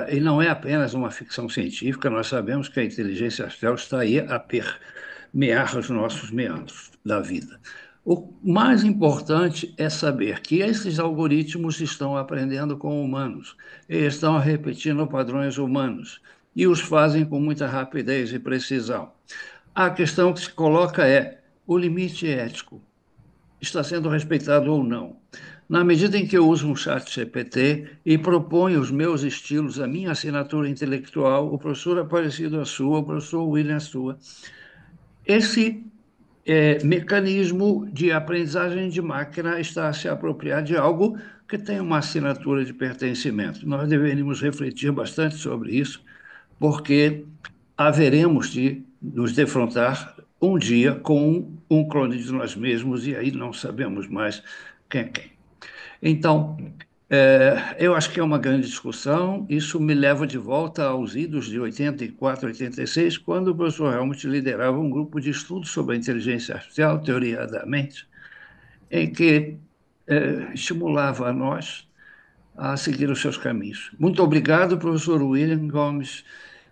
e não é apenas uma ficção científica. Nós sabemos que a inteligência artificial está aí a permear os nossos meandros da vida. O mais importante é saber que esses algoritmos estão aprendendo com humanos, e estão repetindo padrões humanos, e os fazem com muita rapidez e precisão. A questão que se coloca é: o limite ético está sendo respeitado ou não? Na medida em que eu uso um chat GPT e proponho os meus estilos, a minha assinatura intelectual, o professor Aparecido a sua, o professor William a sua, esse mecanismo de aprendizagem de máquina está a se apropriar de algo que tem uma assinatura de pertencimento. Nós deveríamos refletir bastante sobre isso, porque haveremos de nos defrontar um dia com um clone de nós mesmos, e aí não sabemos mais quem é quem. Então, eu acho que é uma grande discussão. Isso me leva de volta aos idos de 84, 86, quando o professor Helmut liderava um grupo de estudos sobre a inteligência artificial, teoria da mente, em que estimulava a nós a seguir os seus caminhos. Muito obrigado, professor William Gomes.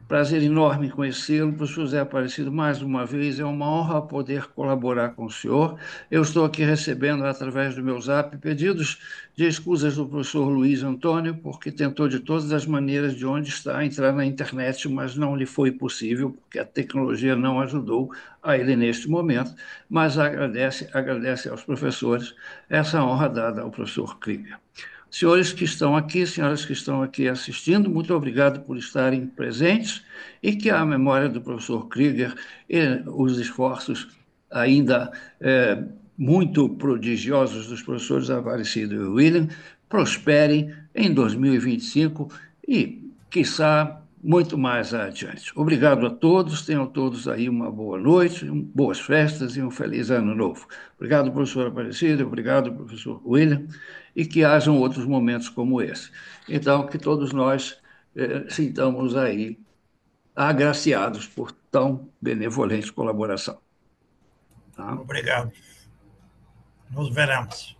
Prazer enorme conhecê-lo, professor José Aparecido, mais uma vez. É uma honra poder colaborar com o senhor. Eu estou aqui recebendo, através do meu Zap, pedidos de escusas do professor Luiz Antônio, porque tentou de todas as maneiras de onde está entrar na internet, mas não lhe foi possível, porque a tecnologia não ajudou a ele neste momento, mas agradece aos professores essa honra dada ao professor Krieger. Senhores que estão aqui, senhoras que estão aqui assistindo, muito obrigado por estarem presentes e que a memória do professor Krieger e os esforços ainda muito prodigiosos dos professores Aparecido e William prosperem em 2025 e, quiçá, muito mais adiante. Obrigado a todos, tenham todos aí uma boa noite, boas festas e um feliz ano novo. Obrigado, professor Aparecido, obrigado, professor William, e que hajam outros momentos como esse. Então, que todos nós sintamos aí agraciados por tão benevolente colaboração. Tá? Obrigado. Nos veremos.